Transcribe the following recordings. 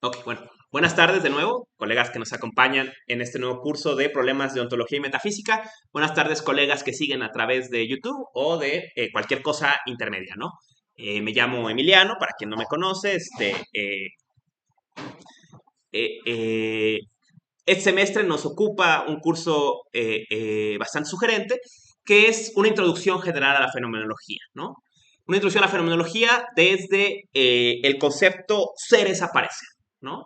Ok, bueno. Buenas tardes de nuevo, colegas que nos acompañan en este nuevo curso de problemas de ontología y metafísica. Buenas tardes, colegas que siguen a través de YouTube o de cualquier cosa intermedia, ¿no? Me llamo Emiliano, para quien no me conoce. Eh, eh, este semestre nos ocupa un curso bastante sugerente, que es una introducción general a la fenomenología, ¿no? Una introducción a la fenomenología desde el concepto seres aparecen, ¿no?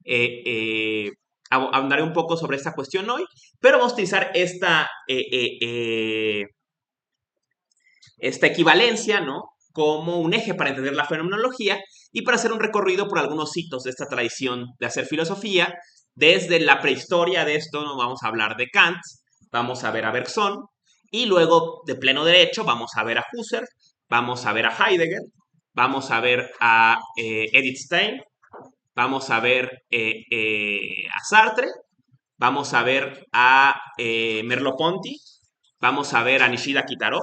Eh, eh, Ahondaré un poco sobre esta cuestión hoy, pero vamos a utilizar esta equivalencia, ¿no? Como un eje para entender la fenomenología y para hacer un recorrido por algunos hitos de esta tradición de hacer filosofía. Desde la prehistoria de esto, ¿no? Vamos a hablar de Kant, vamos a ver a Bergson, y luego de pleno derecho vamos a ver a Husserl, vamos a ver a Heidegger, vamos a ver a Edith Stein, vamos a ver a Sartre, vamos a ver a Merleau-Ponty, vamos a ver a Nishida Kitaro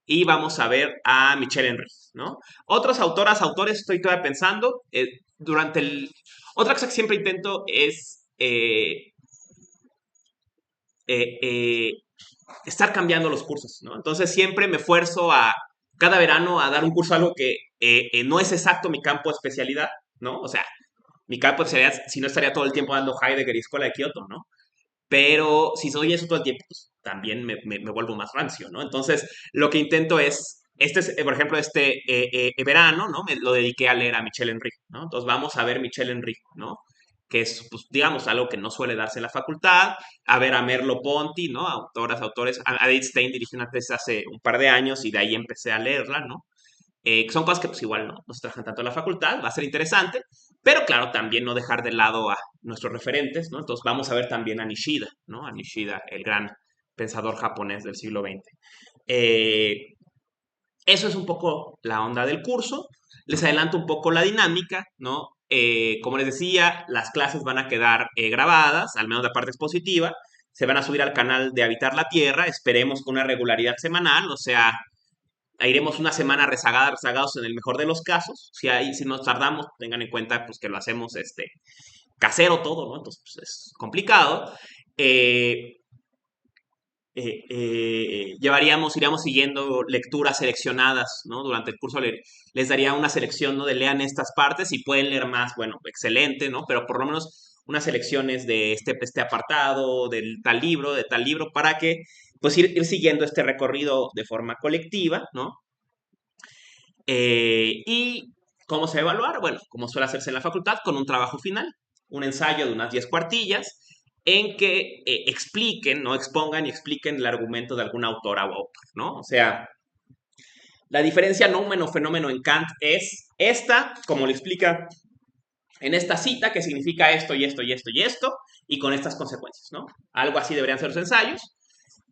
y vamos a ver a Michel Henry, ¿no? Otras autoras, autores, estoy todavía pensando, durante el... Otra cosa que siempre intento es eh, eh, estar cambiando los cursos, ¿no? Entonces siempre me esfuerzo a, cada verano, a dar un curso algo que no es exacto mi campo de especialidad, ¿no? O sea, mi campo de especialidad, si no estaría todo el tiempo dando Heidegger y Escuela de Kioto, ¿no? Pero si soy eso todo el tiempo, pues también me vuelvo más rancio, ¿no? Entonces, lo que intento es, por ejemplo, verano, ¿no? Me lo dediqué a leer a Michel Henry, ¿no? Entonces, vamos a ver Michel Henry, ¿no? Que es, pues, digamos, algo que no suele darse en la facultad, a ver a Merleau-Ponty, ¿no? Autores, a Edith Stein dirigió una tesis hace un par de años y de ahí empecé a leerla, ¿no? Son cosas que pues igual no se trabajan tanto en la facultad, va a ser interesante, pero claro, también no dejar de lado a nuestros referentes, ¿no? Entonces vamos a ver también a Nishida, ¿no? A Nishida, el gran pensador japonés del siglo XX. Eh, Eso es un poco la onda del curso. Les adelanto un poco la dinámica, ¿no? Como les decía, las clases van a quedar grabadas, al menos la parte expositiva. Se van a subir al canal de Habitar la Tierra, esperemos con una regularidad semanal, o sea, iremos una semana rezagados en el mejor de los casos. Si nos tardamos, tengan en cuenta pues, que lo hacemos casero todo, ¿no? Entonces pues, es complicado. Eh, Iríamos siguiendo lecturas seleccionadas, ¿no? Durante el curso les daría una selección, ¿no? De lean estas partes y pueden leer más, bueno, excelente, ¿no? Pero por lo menos unas selecciones de este apartado, de tal libro, para que pues ir siguiendo este recorrido de forma colectiva, ¿no? ¿Y cómo se va a evaluar? Bueno, como suele hacerse en la facultad, con un trabajo final, un ensayo de unas 10 cuartillas, en que expliquen, ¿no? Expongan y expliquen el argumento de algún autora o autor, ¿no? O sea, la diferencia noumeno-fenómeno en Kant es esta, como le explica en esta cita, que significa esto y esto y esto y esto, y con estas consecuencias, ¿no? Algo así deberían ser los ensayos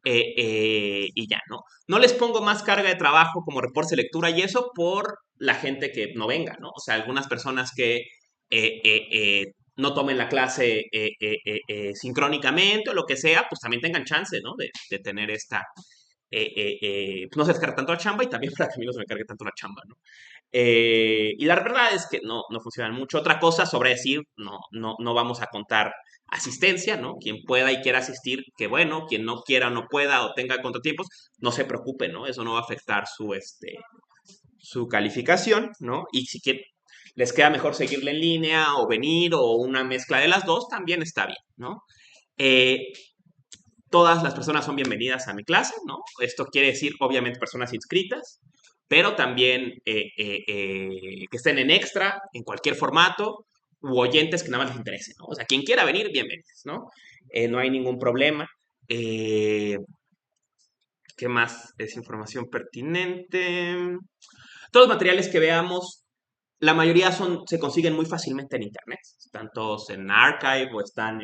y ya, ¿no? No les pongo más carga de trabajo como reporte de lectura y eso por la gente que no venga, ¿no? O sea, algunas personas que no tomen la clase sincrónicamente o lo que sea, pues también tengan chance, ¿no? De tener pues no se descarga tanto la chamba y también para que a mí no se me cargue tanto la chamba, ¿no? Y la verdad es que no funcionan mucho. Otra cosa sobre decir, no vamos a contar asistencia, ¿no? Quien pueda y quiera asistir, que bueno, quien no quiera o no pueda o tenga contratiempos, no se preocupe, ¿no? Eso no va a afectar su calificación, ¿no? Y si les queda mejor seguirle en línea o venir o una mezcla de las dos, también está bien, ¿no? Eh, Todas las personas son bienvenidas a mi clase, ¿no? Esto quiere decir, obviamente, personas inscritas, pero también que estén en extra, en cualquier formato, u oyentes que nada más les interese, ¿no? O sea, quien quiera venir, bienvenidos, ¿no? No hay ningún problema. Eh, ¿Qué más es información pertinente? Todos los materiales que veamos, la mayoría se consiguen muy fácilmente en Internet. Están todos en Archive o están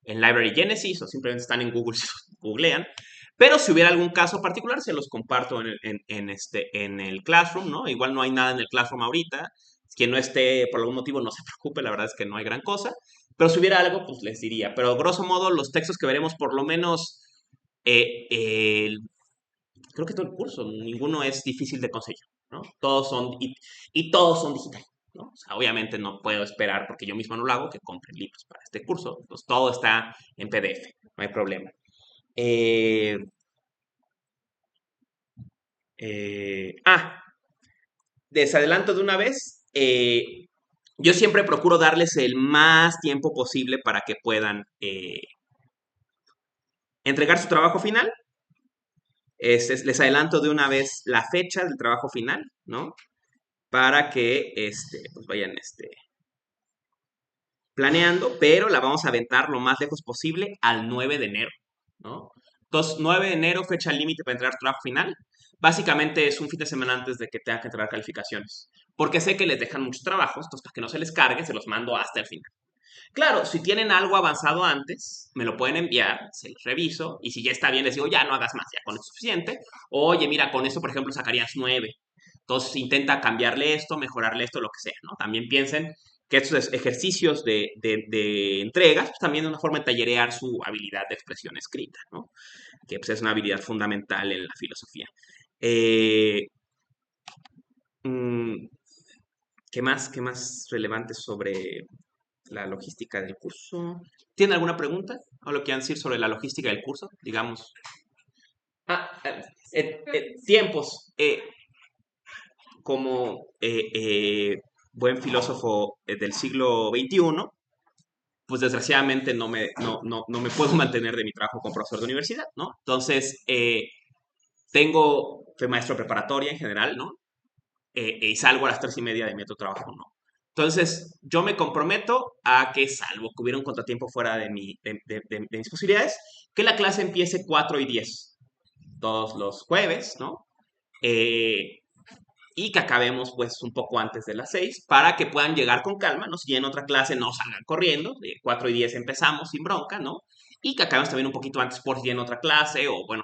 en Library Genesis o simplemente están en Google si los googlean. Pero si hubiera algún caso particular, se los comparto en el Classroom, ¿no? Igual no hay nada en el Classroom ahorita. Quien no esté por algún motivo no se preocupe, la verdad es que no hay gran cosa. Pero si hubiera algo, pues les diría. Pero grosso modo, los textos que veremos, por lo menos, eh, eh, creo que todo el curso, ninguno es difícil de conseguir, ¿no? Y todos son digitales. ¿no? O sea, obviamente no puedo esperar, porque yo mismo no lo hago, que compren libros para este curso. Pues todo está en PDF, no hay problema. Eh, ah, desadelanto de una vez. Yo siempre procuro darles el más tiempo posible para que puedan entregar su trabajo final. Les adelanto de una vez la fecha del trabajo final, ¿no? Para que pues vayan planeando, pero la vamos a aventar lo más lejos posible al 9 de enero, ¿no? Entonces, 9 de enero, fecha límite para entregar trabajo final. Básicamente es un fin de semana antes de que tengan que entregar calificaciones. Porque sé que les dejan muchos trabajos, entonces para que no se les cargue, se los mando hasta el final. Claro, si tienen algo avanzado antes, me lo pueden enviar, se los reviso, y si ya está bien, les digo, ya no hagas más, ya con eso es suficiente. Oye, mira, con eso, por ejemplo, sacarías 9. Entonces intenta cambiarle esto, mejorarle esto, lo que sea, ¿no? También piensen que estos ejercicios de entregas, pues también es una forma de tallerear su habilidad de expresión escrita, ¿no? Que pues, es una habilidad fundamental en la filosofía. Eh, mm, qué más relevante sobre la logística del curso? ¿Tiene alguna pregunta? ¿O lo que quieran decir sobre la logística del curso? Digamos. Tiempos. Como buen filósofo del siglo XXI, pues desgraciadamente no me puedo mantener de mi trabajo como profesor de universidad, ¿no? Entonces, fui maestro de preparatoria en general, ¿no? Y salgo a las 3:30 de mi otro trabajo, ¿no? Entonces, yo me comprometo a que, salvo que hubiera un contratiempo fuera de mis posibilidades, que la clase empiece 4:10 todos los jueves, ¿no? Eh, y que acabemos pues un poco antes de las 6 para que puedan llegar con calma, ¿no? Si en otra clase no salgan corriendo, de 4:10 empezamos sin bronca, ¿no? Y que acabemos también un poquito antes por si en otra clase, o bueno,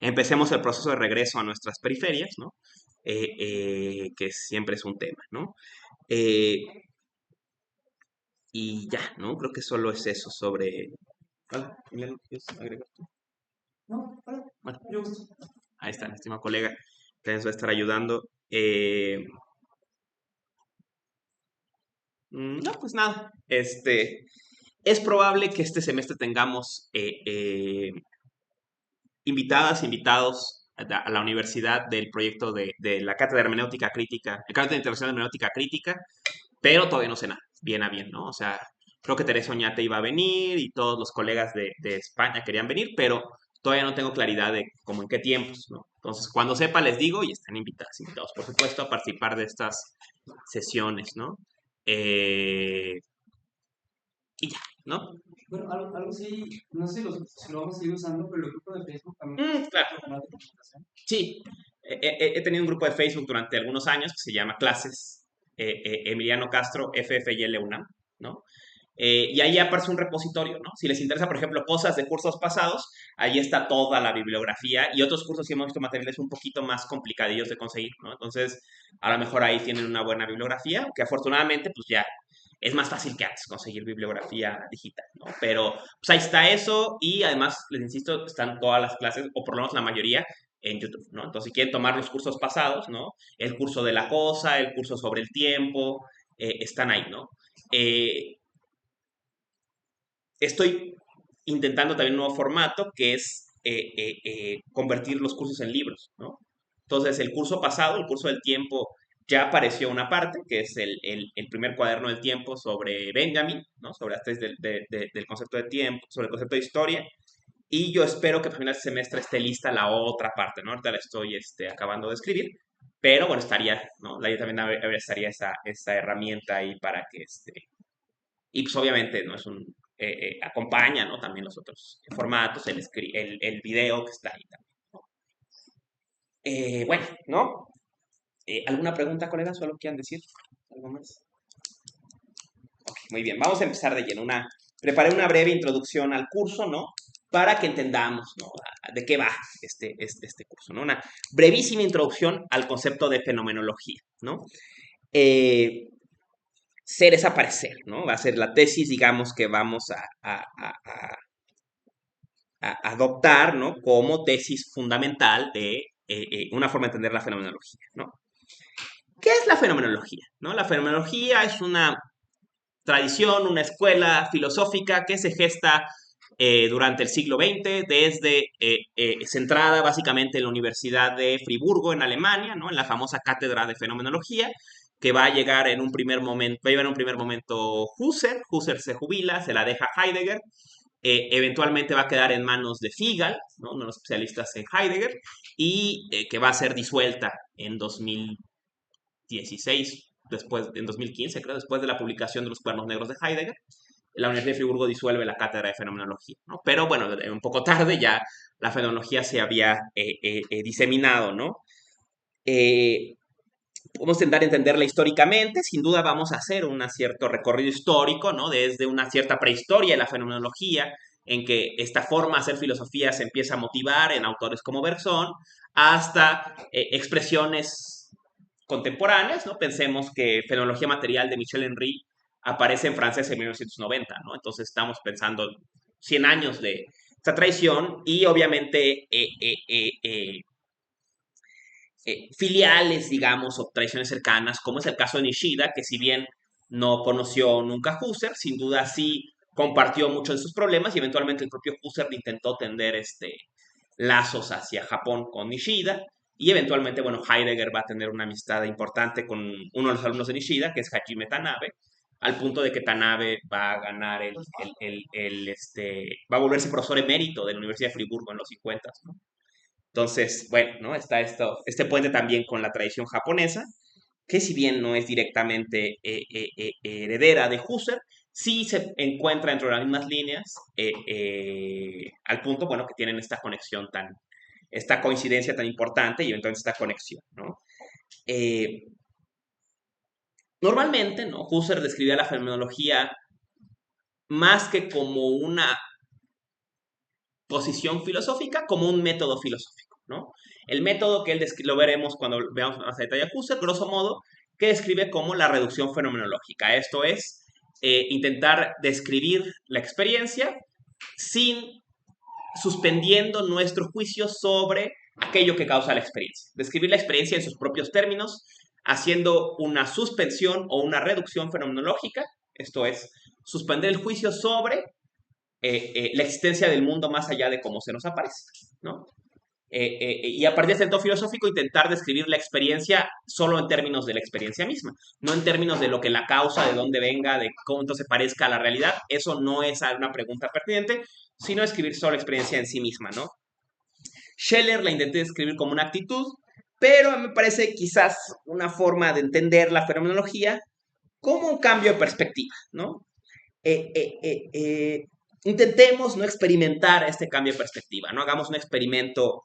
empecemos el proceso de regreso a nuestras periferias, ¿no? Que siempre es un tema, ¿no? Eh, y ya, ¿no? Creo que solo es eso sobre... Vale, Emiliano, ¿quieres agregar tú? No, vale. Bueno, ahí está, mi estimado colega, que les va a estar ayudando. No, pues nada. Es probable que este semestre tengamos invitados a la universidad del proyecto de la Cátedra de Hermenéutica Crítica, el Cátedra Internacional de Hermenéutica Crítica, pero todavía no sé nada, bien a bien, ¿no? O sea, creo que Teresa Oñate iba a venir y todos los colegas de España querían venir, pero todavía no tengo claridad de cómo en qué tiempos, ¿no? Entonces, cuando sepa, les digo y están invitados, por supuesto, a participar de estas sesiones, ¿no? Eh, y ya, ¿no? Bueno, algo sí, no sé si lo vamos a seguir usando, pero el grupo de Facebook también Claro, es canal de comunicación. sí. He tenido un grupo de Facebook durante algunos años que se llama Clases Emiliano Castro FFYL UNAM, ¿no? Y ahí aparece un repositorio, ¿no? Si les interesa, por ejemplo, cosas de cursos pasados, ahí está toda la bibliografía y otros cursos que hemos visto materiales un poquito más complicadillos de conseguir, ¿no? Entonces, a lo mejor ahí tienen una buena bibliografía, que afortunadamente, pues ya es más fácil que antes conseguir bibliografía digital, ¿no? Pero, pues ahí está eso y además, les insisto, están todas las clases, o por lo menos la mayoría, en YouTube, ¿no? Entonces, si quieren tomar los cursos pasados, ¿no? El curso de la cosa, el curso sobre el tiempo, están ahí, ¿no? Eh, Estoy intentando también un nuevo formato que es convertir los cursos en libros, ¿no? Entonces, el curso pasado, el curso del tiempo, ya apareció una parte, que es el primer cuaderno del tiempo sobre Benjamin, ¿no? Sobre las tesis del concepto de tiempo, sobre el concepto de historia. Y yo espero que para final de semestre esté lista la otra parte, ¿no? Ahorita la estoy acabando de escribir, pero bueno, estaría, ¿no? Ahí también estaría esa herramienta ahí para que y pues obviamente, ¿no? Acompaña, ¿no? También los otros formatos, el video que está ahí también, ¿no? Bueno, ¿no? ¿Alguna pregunta, colegas? ¿Solo quieran decir algo más? Ok, muy bien. Vamos a empezar de lleno. Preparé una breve introducción al curso, ¿no? Para que entendamos, ¿no? De qué va este curso, ¿no? Una brevísima introducción al concepto de fenomenología, ¿no? Eh, Ser es aparecer, ¿no? Va a ser la tesis, digamos, que vamos a adoptar, ¿no? Como tesis fundamental de una forma de entender la fenomenología, ¿no? ¿Qué es la fenomenología? ¿No? La fenomenología es una tradición, una escuela filosófica que se gesta durante el siglo XX, centrada básicamente en la Universidad de Friburgo, en Alemania, ¿no? En la famosa cátedra de fenomenología, que va a llegar en un primer momento, va a llegar en un primer momento Husserl se jubila, se la deja Heidegger, eventualmente va a quedar en manos de Figal, ¿no? Uno de los especialistas en Heidegger, y que va a ser disuelta en 2016, en 2015, creo, después de la publicación de los Cuernos Negros de Heidegger. La Universidad de Friburgo disuelve la cátedra de fenomenología, ¿no? Pero bueno, un poco tarde ya la fenomenología se había diseminado, ¿no? Eh, Podemos intentar entenderla históricamente, sin duda vamos a hacer un cierto recorrido histórico, ¿no? Desde una cierta prehistoria de la fenomenología, en que esta forma de hacer filosofía se empieza a motivar en autores como Bergson, hasta expresiones contemporáneas, ¿no? Pensemos que Fenomenología Material de Michel Henry aparece en francés en 1990, ¿no? Entonces estamos pensando 100 años de esta tradición y obviamente filiales, digamos, o tradiciones cercanas, como es el caso de Nishida, que si bien no conoció nunca a Husserl, sin duda sí compartió muchos de sus problemas y eventualmente el propio Husserl intentó tender lazos hacia Japón con Nishida y eventualmente, bueno, Heidegger va a tener una amistad importante con uno de los alumnos de Nishida, que es Hajime Tanabe, al punto de que Tanabe va a ganar va a volverse profesor emérito de la Universidad de Friburgo en los 50, ¿no? Entonces, bueno, ¿no? Está este puente también con la tradición japonesa, que si bien no es directamente heredera de Husserl, sí se encuentra dentro de las mismas líneas, al punto, bueno, que tienen esta conexión esta coincidencia tan importante y entonces esta conexión, ¿no? Eh, Normalmente, ¿no? Husserl describía la fenomenología más que como una posición filosófica, como un método filosófico, ¿no? El método que él lo veremos cuando veamos más a detalle a Husserl, grosso modo, que describe como la reducción fenomenológica. Esto es, intentar describir la experiencia sin suspendiendo nuestro juicio sobre aquello que causa la experiencia. Describir la experiencia en sus propios términos, haciendo una suspensión o una reducción fenomenológica, esto es, suspender el juicio sobre la existencia del mundo más allá de cómo se nos aparece, ¿no? Y a partir de este todo filosófico intentar describir la experiencia solo en términos de la experiencia misma, no en términos de lo que la causa, de dónde venga, de cómo entonces parezca a la realidad. Eso no es una pregunta pertinente, sino escribir solo la experiencia en sí misma, ¿no? Scheller la intenté describir como una actitud, pero me parece quizás una forma de entender la fenomenología como un cambio de perspectiva, ¿no? Eh, eh, eh, eh, Intentemos no experimentar este cambio de perspectiva, ¿no? Hagamos un experimento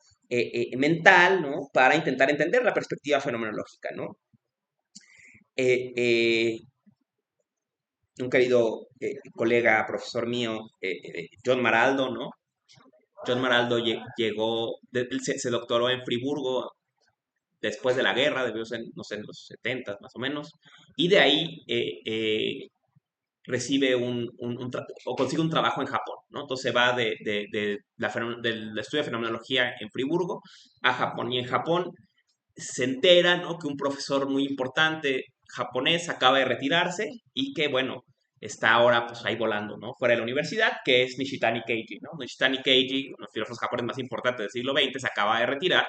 mental, ¿no? Para intentar entender la perspectiva fenomenológica, ¿no? Eh, eh, un querido colega, profesor mío, John Maraldo, ¿no? John Maraldo llegó, se doctoró en Friburgo después de la guerra, debió ser, no sé, en los 70 más o menos, y de ahí recibe o consigue un trabajo en Japón, ¿no? Entonces va del estudio de fenomenología en Friburgo a Japón, y en Japón se entera, ¿no? Que un profesor muy importante japonés acaba de retirarse y que, bueno, está ahora pues ahí volando, ¿no? Fuera de la universidad, que es Nishitani Keiji, ¿no? Nishitani Keiji, uno de los filósofos japoneses más importantes del siglo XX, se acaba de retirar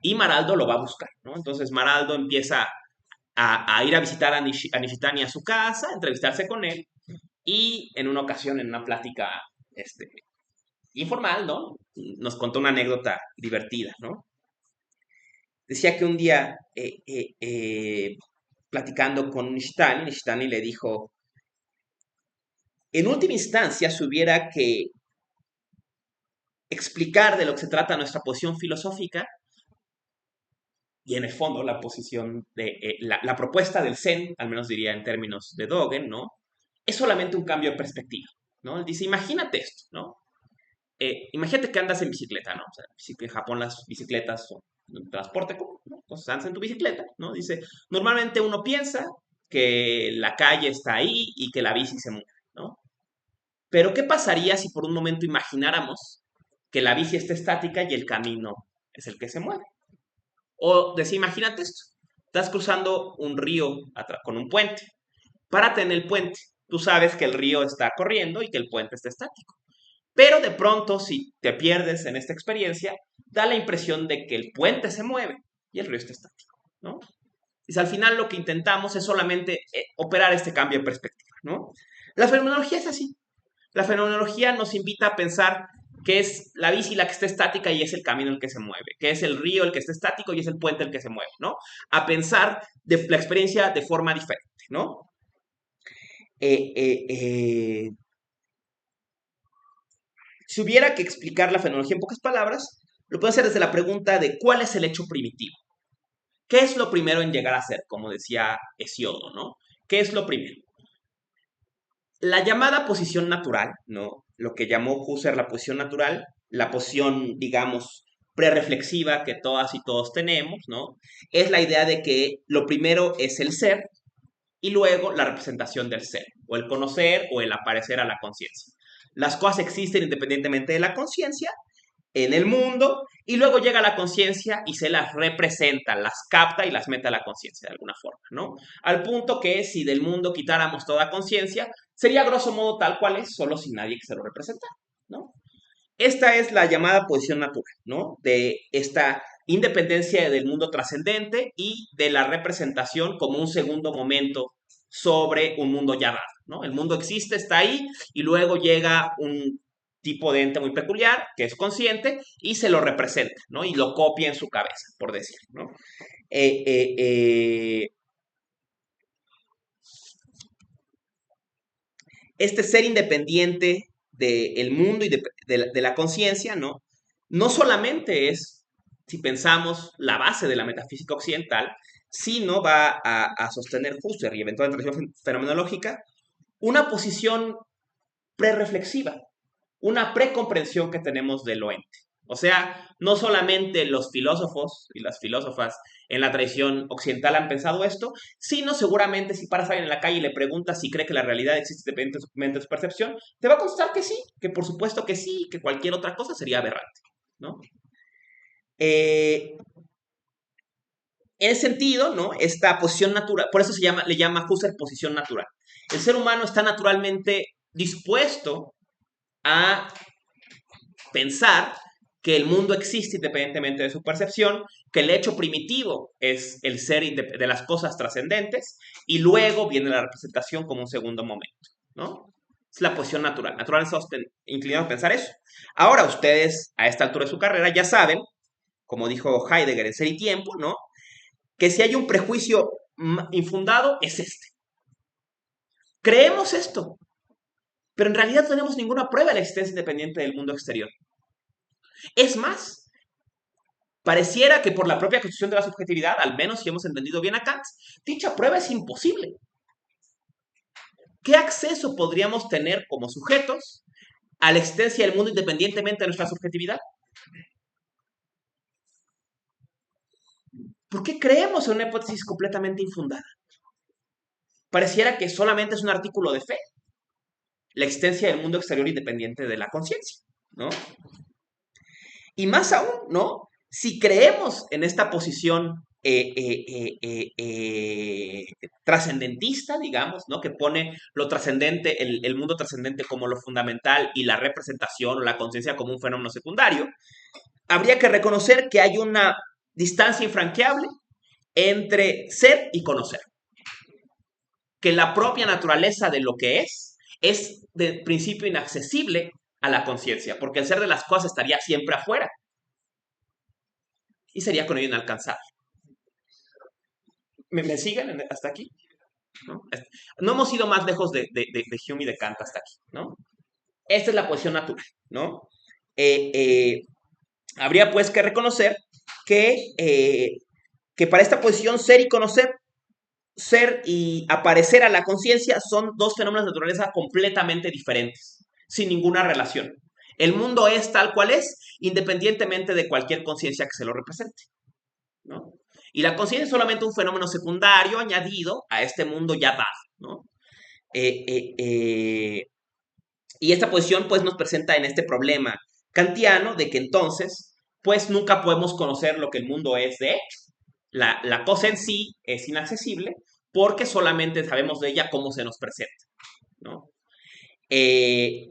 y Maraldo lo va a buscar, ¿no? Entonces Maraldo empieza a ir a visitar a Nishitani a su casa, a entrevistarse con él, y en una ocasión, en una plática informal, ¿no? Nos contó una anécdota divertida, ¿no? Decía que un día, platicando con Nishitani le dijo, en última instancia, si hubiera que explicar de lo que se trata nuestra posición filosófica, y en el fondo la posición la propuesta del Zen, al menos diría en términos de Dogen, ¿no? Es solamente un cambio de perspectiva, ¿no? Él dice, imagínate esto, ¿no? Imagínate que andas en bicicleta, ¿no? O sea, en Japón las bicicletas son un transporte común, ¿no? Entonces andas en tu bicicleta, ¿no? Dice, normalmente uno piensa que la calle está ahí y que la bici se mueve, ¿no? Pero ¿qué pasaría si por un momento imagináramos que la bici está estática y el camino es el que se mueve? O decir, imagínate esto. Estás cruzando un río con un puente. Párate en el puente. Tú sabes que el río está corriendo y que el puente está estático. Pero de pronto, si te pierdes en esta experiencia, da la impresión de que el puente se mueve y el río está estático, ¿no? Y al final lo que intentamos es solamente operar este cambio de perspectiva, ¿no? La fenomenología es así. La fenomenología nos invita a pensar que es la bici la que está estática y es el camino el que se mueve, que es el río el que está estático y es el puente el que se mueve, ¿no? A pensar de la experiencia de forma diferente, ¿no? Eh, eh, eh, si hubiera que explicar la fenomenología en pocas palabras, lo puedo hacer desde la pregunta de ¿cuál es el hecho primitivo? ¿Qué es lo primero en llegar a ser? Como decía Hesiodo, ¿no? ¿Qué es lo primero? La llamada posición natural, ¿no? Lo que llamó Husserl la posición natural, la posición, digamos, prereflexiva que todas y todos tenemos, ¿no? Es la idea de que lo primero es el ser y luego la representación del ser, o el conocer o el aparecer a la conciencia. Las cosas existen independientemente de la conciencia en el mundo y luego llega la conciencia y se las representa, las capta y las mete a la conciencia de alguna forma, ¿no? Al punto que si del mundo quitáramos toda conciencia, sería grosso modo tal cual es, solo sin nadie que se lo representara, ¿no? Esta es la llamada posición natural, ¿no? De esta independencia del mundo trascendente y de la representación como un segundo momento sobre un mundo ya dado, ¿no? El mundo existe, está ahí, y luego llega un tipo de ente muy peculiar, que es consciente, y se lo representa, ¿no? Y lo copia en su cabeza, por decir, ¿no? Eh, eh, eh, este ser independiente del mundo y de la conciencia, ¿no? No solamente es, si pensamos, la base de la metafísica occidental, sino va a sostener Husserl y eventualmente la tradición fenomenológica una posición prereflexiva, una precomprensión que tenemos de lo ente. O sea, no solamente los filósofos y las filósofas en la tradición occidental han pensado esto, sino seguramente si paras a alguien en la calle y le preguntas si cree que la realidad existe independientemente de su percepción, te va a contestar que sí, que por supuesto que sí, que cualquier otra cosa sería aberrante, ¿no? En ese sentido, ¿no? Esta posición natural, por eso le llama Husserl posición natural. El ser humano está naturalmente dispuesto a pensar que el mundo existe independientemente de su percepción, que el hecho primitivo es el ser de las cosas trascendentes y luego viene la representación como un segundo momento, ¿no? Es la posición natural. Natural estamos inclinados a pensar eso. Ahora ustedes, a esta altura de su carrera, ya saben, como dijo Heidegger en Ser y Tiempo, ¿no? Que si hay un prejuicio infundado, es este. Creemos esto, pero en realidad no tenemos ninguna prueba de la existencia independiente del mundo exterior. Es más, pareciera que por la propia construcción de la subjetividad, al menos si hemos entendido bien a Kant, dicha prueba es imposible. ¿Qué acceso podríamos tener como sujetos a la existencia del mundo independientemente de nuestra subjetividad? ¿Por qué creemos en una hipótesis completamente infundada? Pareciera que solamente es un artículo de fe, la existencia del mundo exterior independiente de la conciencia, ¿no? Y más aún, ¿no? Si creemos en esta posición trascendentista, digamos, ¿no? Que pone lo trascendente, el mundo trascendente como lo fundamental y la representación o la conciencia como un fenómeno secundario, habría que reconocer que hay una distancia infranqueable entre ser y conocer. Que la propia naturaleza de lo que es de principio inaccesible a la conciencia, porque el ser de las cosas estaría siempre afuera y sería con ello inalcanzable. ¿Me siguen hasta aquí? ¿No? No hemos ido más lejos de Hume y de Kant hasta aquí, ¿no? Esta es la posición natural, ¿no? Eh, eh, habría pues que reconocer que para esta posición ser y conocer, ser y aparecer a la conciencia son dos fenómenos de naturaleza completamente diferentes, sin ninguna relación. El mundo es tal cual es, independientemente de cualquier conciencia que se lo represente, ¿no? Y la conciencia es solamente un fenómeno secundario añadido a este mundo ya dado, ¿no? Eh, eh, eh, y esta posición pues nos presenta en este problema kantiano de que entonces pues nunca podemos conocer lo que el mundo es de hecho, La cosa en sí es inaccesible porque solamente sabemos de ella cómo se nos presenta, ¿no? Eh,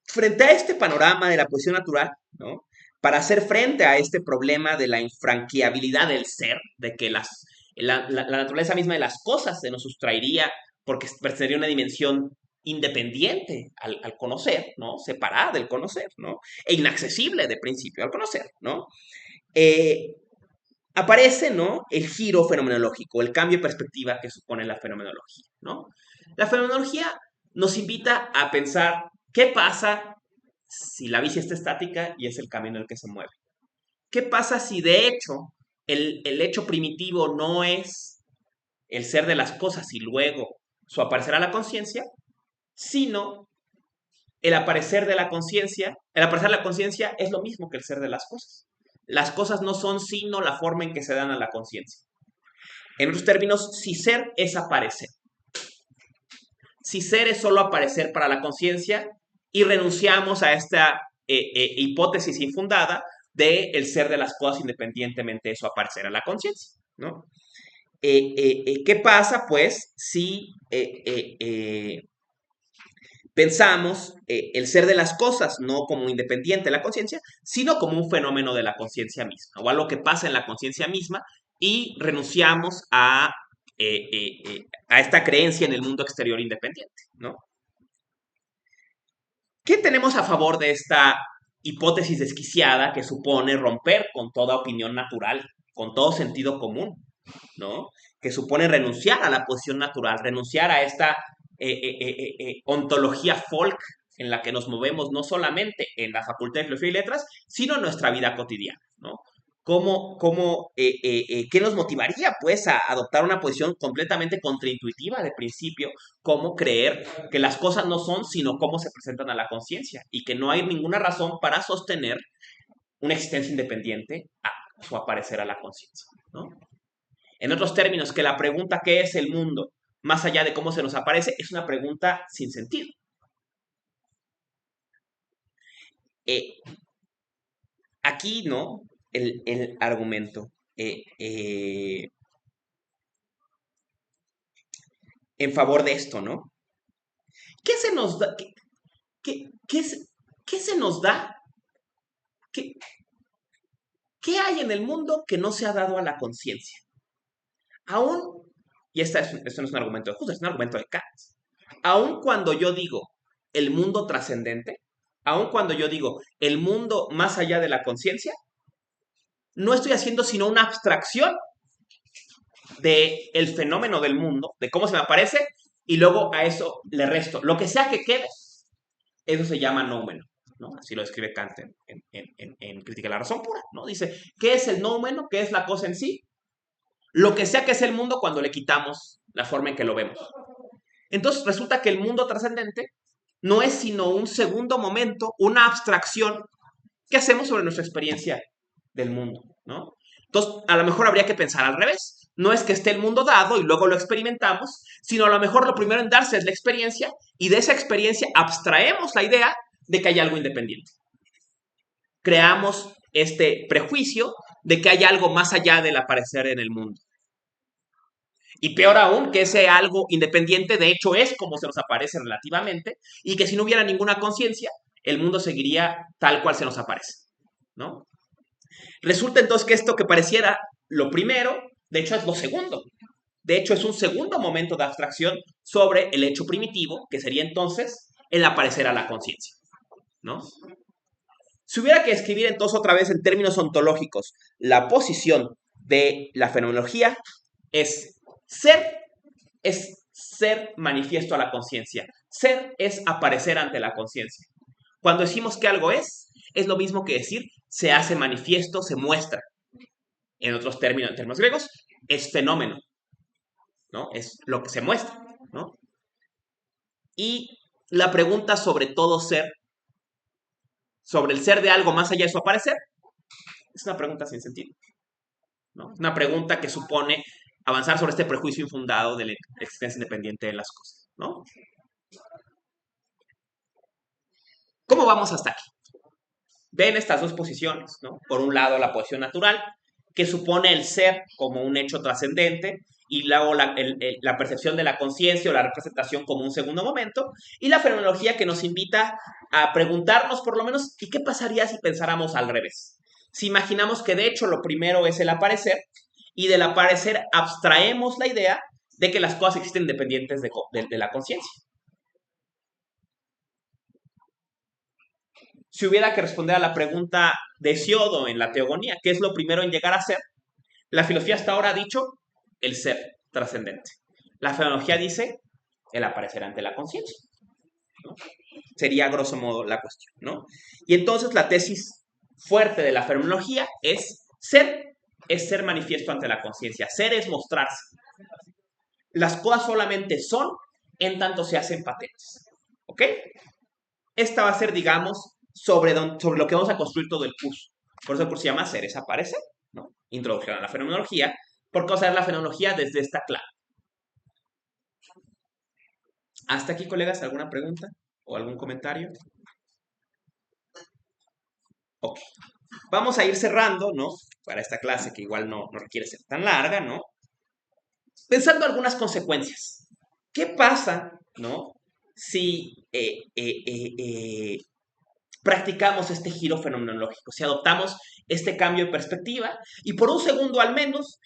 Frente a este panorama de la poesía natural, ¿no? Para hacer frente a este problema de la infranqueabilidad del ser, de que la naturaleza misma de las cosas se nos sustraería porque sería una dimensión independiente al conocer, ¿no? Separada del conocer, ¿no? E inaccesible de principio al conocer, ¿no? Eh, Aparece, ¿no? El giro fenomenológico, el cambio de perspectiva que supone la fenomenología, ¿no? La fenomenología nos invita a pensar qué pasa si la bici está estática y es el camino el que se mueve. ¿Qué pasa si de hecho el hecho primitivo no es el ser de las cosas y luego su aparecer a la conciencia, sino el aparecer de la conciencia, el aparecer de la conciencia es lo mismo que el ser de las cosas. Las cosas no son sino la forma en que se dan a la conciencia. En otros términos, si ser es aparecer. Si ser es solo aparecer para la conciencia y renunciamos a esta hipótesis infundada de el ser de las cosas independientemente de su aparecer a la conciencia, ¿no? ¿Qué pasa, pues, si pensamos el ser de las cosas no como independiente de la conciencia, sino como un fenómeno de la conciencia misma, o algo que pasa en la conciencia misma y renunciamos a esta creencia en el mundo exterior independiente, ¿no? ¿Qué tenemos a favor de esta hipótesis desquiciada que supone romper con toda opinión natural, con todo sentido común, ¿no? Que supone renunciar a la posición natural, renunciar a esta ontología folk en la que nos movemos no solamente en la Facultad de Filosofía y Letras, sino en nuestra vida cotidiana, ¿no? ¿Qué nos motivaría, pues, a adoptar una posición completamente contraintuitiva de principio, como creer que las cosas no son sino cómo se presentan a la conciencia y que no hay ninguna razón para sostener una existencia independiente a su aparecer a la conciencia, ¿no? En otros términos, que la pregunta ¿qué es el mundo? Más allá de cómo se nos aparece, es una pregunta sin sentido. Eh, Aquí, ¿no? El argumento en favor de esto, ¿no? ¿Qué se nos da? ¿Qué se nos da? ¿Qué, ¿Qué hay en el mundo que no se ha dado a la conciencia? Aún, y esto no es un argumento de Husserl, es un argumento de Kant. Aún cuando yo digo el mundo trascendente, aún cuando yo digo el mundo más allá de la conciencia, no estoy haciendo sino una abstracción del fenómeno del mundo, de cómo se me aparece, y luego a eso le resto. Lo que sea que quede, eso se llama noumeno, ¿no? Así lo describe Kant en Crítica de la Razón Pura, ¿no? Dice, ¿qué es el noumeno? ¿Qué es la cosa en sí? Lo que sea que es el mundo cuando le quitamos la forma en que lo vemos. Entonces resulta que el mundo trascendente no es sino un segundo momento, una abstracción que hacemos sobre nuestra experiencia del mundo, ¿no? Entonces, a lo mejor habría que pensar al revés. No es que esté el mundo dado y luego lo experimentamos, sino a lo mejor lo primero en darse es la experiencia y de esa experiencia abstraemos la idea de que hay algo independiente. Creamos este prejuicio de que hay algo más allá del aparecer en el mundo. Y peor aún, que ese algo independiente de hecho es como se nos aparece relativamente y que si no hubiera ninguna conciencia, el mundo seguiría tal cual se nos aparece, ¿no? Resulta entonces que esto que pareciera lo primero, de hecho es lo segundo. De hecho es un segundo momento de abstracción sobre el hecho primitivo, que sería entonces el aparecer a la conciencia, ¿no? Si hubiera que escribir entonces otra vez en términos ontológicos la posición de la fenomenología, es ser es ser manifiesto a la conciencia. Ser es aparecer ante la conciencia. Cuando decimos que algo es lo mismo que decir se hace manifiesto, se muestra. En otros términos, en términos griegos, es fenómeno, ¿no? Es lo que se muestra, ¿no? Y la pregunta sobre todo ser, sobre el ser de algo más allá de su aparecer, es una pregunta sin sentido, ¿no? Es una pregunta que supone avanzar sobre este prejuicio infundado de la existencia independiente de las cosas, ¿no? ¿Cómo vamos hasta aquí? Ven estas dos posiciones, ¿no? Por un lado, la posición natural, que supone el ser como un hecho trascendente, y luego la percepción de la conciencia o la representación como un segundo momento, y la fenomenología que nos invita a preguntarnos por lo menos, ¿y qué pasaría si pensáramos al revés? Si imaginamos que de hecho lo primero es el aparecer, y del aparecer abstraemos la idea de que las cosas existen independientes de la conciencia. Si hubiera que responder a la pregunta de Hesiodo en la Teogonía, ¿qué es lo primero en llegar a ser? La filosofía hasta ahora ha dicho el ser trascendente. La fenomenología dice el aparecer ante la conciencia, ¿no? Sería grosso modo la cuestión, ¿no? Y entonces la tesis fuerte de la fenomenología es ser manifiesto ante la conciencia. Ser es mostrarse. Las cosas solamente son en tanto se hacen patentes. ¿Ok? Esta va a ser, digamos, sobre lo que vamos a construir todo el curso. Por eso el curso se llama Ser es aparecer, ¿no? Introducción a la fenomenología, porque vamos a ver la fenomenología desde esta clave. ¿Hasta aquí, colegas, alguna pregunta o algún comentario? Ok. Vamos a ir cerrando, ¿no? Para esta clase que igual no requiere ser tan larga, ¿no? Pensando algunas consecuencias. ¿Qué pasa, ¿no? Si practicamos este giro fenomenológico, si adoptamos este cambio de perspectiva y por un segundo al menos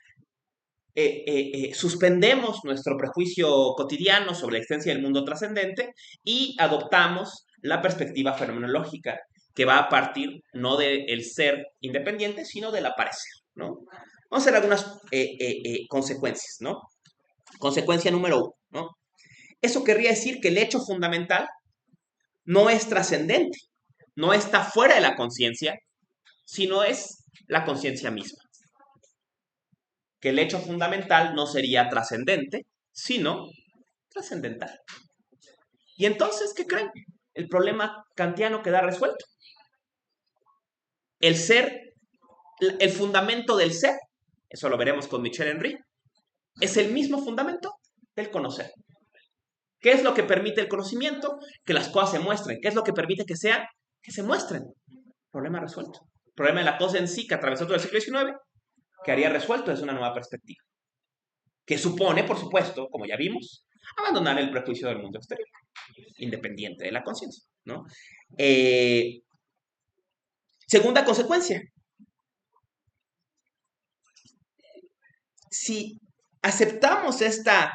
suspendemos nuestro prejuicio cotidiano sobre la existencia del mundo trascendente y adoptamos la perspectiva fenomenológica que va a partir no del ser independiente, sino del aparecer, ¿no? Vamos a hacer algunas consecuencias, ¿no? Consecuencia número 1, ¿no? Eso querría decir que el hecho fundamental no es trascendente, no está fuera de la conciencia, sino es la conciencia misma. Que el hecho fundamental no sería trascendente, sino trascendental. Y entonces, ¿qué creen? El problema kantiano queda resuelto. El ser, el fundamento del ser, eso lo veremos con Michel Henry, es el mismo fundamento del conocer. ¿Qué es lo que permite el conocimiento? Que las cosas se muestren. ¿Qué es lo que permite que se muestren? Problema resuelto. El problema de la cosa en sí que atravesó todo el siglo XIX, quedaría resuelto desde una nueva perspectiva. Que supone, por supuesto, como ya vimos, abandonar el prejuicio del mundo exterior, independiente de la conciencia, ¿no? Segunda consecuencia. Si aceptamos esta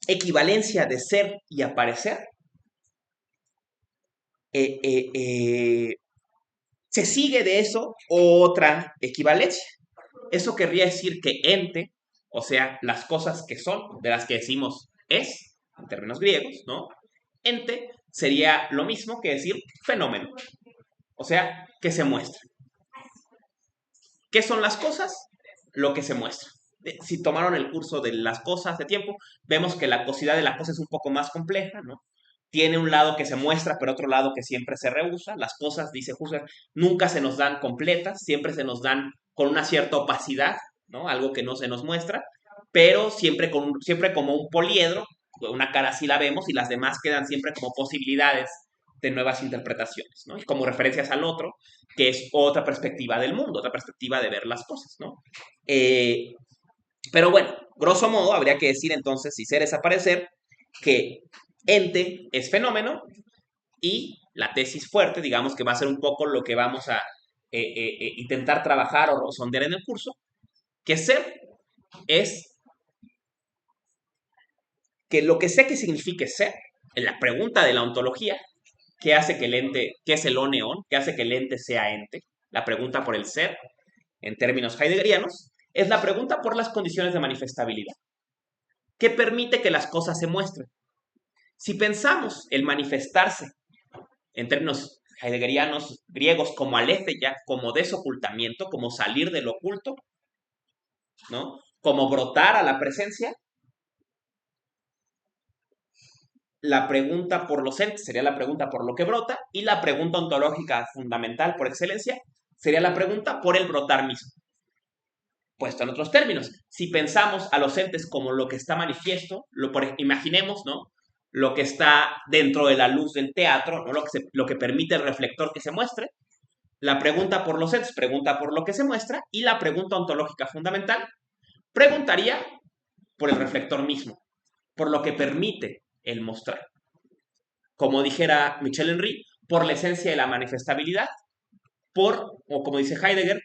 equivalencia de ser y aparecer, se sigue de eso otra equivalencia. Eso querría decir que ente, o sea, las cosas que son, de las que decimos es, en términos griegos, ¿no? Ente sería lo mismo que decir fenómeno, o sea, que se muestra. ¿Qué son las cosas? Lo que se muestra. Si tomaron el curso de las cosas de tiempo, vemos que la cosidad de la cosa es un poco más compleja, ¿no? Tiene un lado que se muestra, pero otro lado que siempre se rehúsa. Las cosas, dice Husserl, nunca se nos dan completas, siempre se nos dan con una cierta opacidad, ¿no? Algo que no se nos muestra, pero siempre como un poliedro, una cara así la vemos y las demás quedan siempre como posibilidades de nuevas interpretaciones, ¿no? Y como referencias al otro, que es otra perspectiva del mundo, otra perspectiva de ver las cosas, ¿no? Pero bueno, grosso modo, habría que decir entonces, si ser es aparecer, que ente es fenómeno y la tesis fuerte, digamos que va a ser un poco lo que vamos a intentar trabajar o sondear en el curso, que ser es que lo que sé que signifique ser, en la pregunta de la ontología, ¿qué hace que el ente, qué es el oneon? ¿Qué hace que el ente sea ente? La pregunta por el ser, en términos heideggerianos, es la pregunta por las condiciones de manifestabilidad. ¿Qué permite que las cosas se muestren? Si pensamos el manifestarse en términos heideggerianos griegos como aletheia, como desocultamiento, como salir del oculto, ¿no? Como brotar a la presencia, la pregunta por los entes sería la pregunta por lo que brota, y la pregunta ontológica fundamental por excelencia sería la pregunta por el brotar mismo. Puesto en otros términos, si pensamos a los entes como lo que está manifiesto, imaginemos, ¿no? Lo que está dentro de la luz del teatro, ¿no? Lo que permite el reflector que se muestre, La pregunta por los sets pregunta por lo que se muestra y la pregunta ontológica fundamental preguntaría por el reflector mismo, por lo que permite el mostrar. Como dijera Michel Henry, por la esencia de la manifestabilidad, o como dice Heidegger,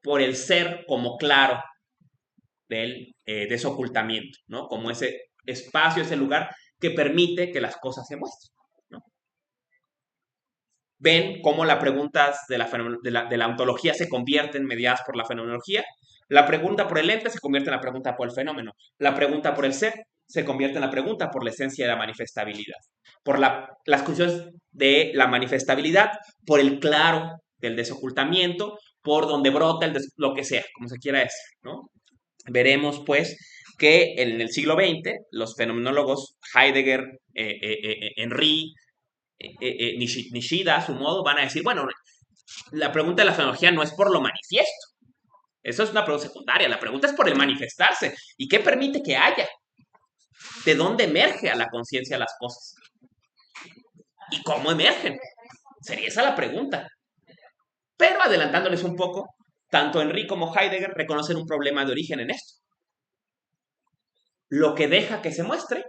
por el ser como claro del desocultamiento, ¿no? Como ese espacio, ese lugar que permite que las cosas se muestren, ¿no? Ven cómo las preguntas de la ontología se convierten mediadas por la fenomenología. La pregunta por el ente se convierte en la pregunta por el fenómeno. La pregunta por el ser se convierte en la pregunta por la esencia de la manifestabilidad. Por las condiciones de la manifestabilidad, por el claro del desocultamiento, por donde brota lo que sea, como se quiera decir, ¿no? Veremos, pues, que en el siglo XX los fenomenólogos Heidegger, Henry, Nishida, a su modo, van a decir, bueno, la pregunta de la fenomenología no es por lo manifiesto. Eso es una pregunta secundaria. La pregunta es por el manifestarse. ¿Y qué permite que haya? ¿De dónde emerge a la conciencia las cosas? ¿Y cómo emergen? Sería esa la pregunta. Pero adelantándoles un poco, tanto Henry como Heidegger reconocen un problema de origen en esto. Lo que deja que se muestre,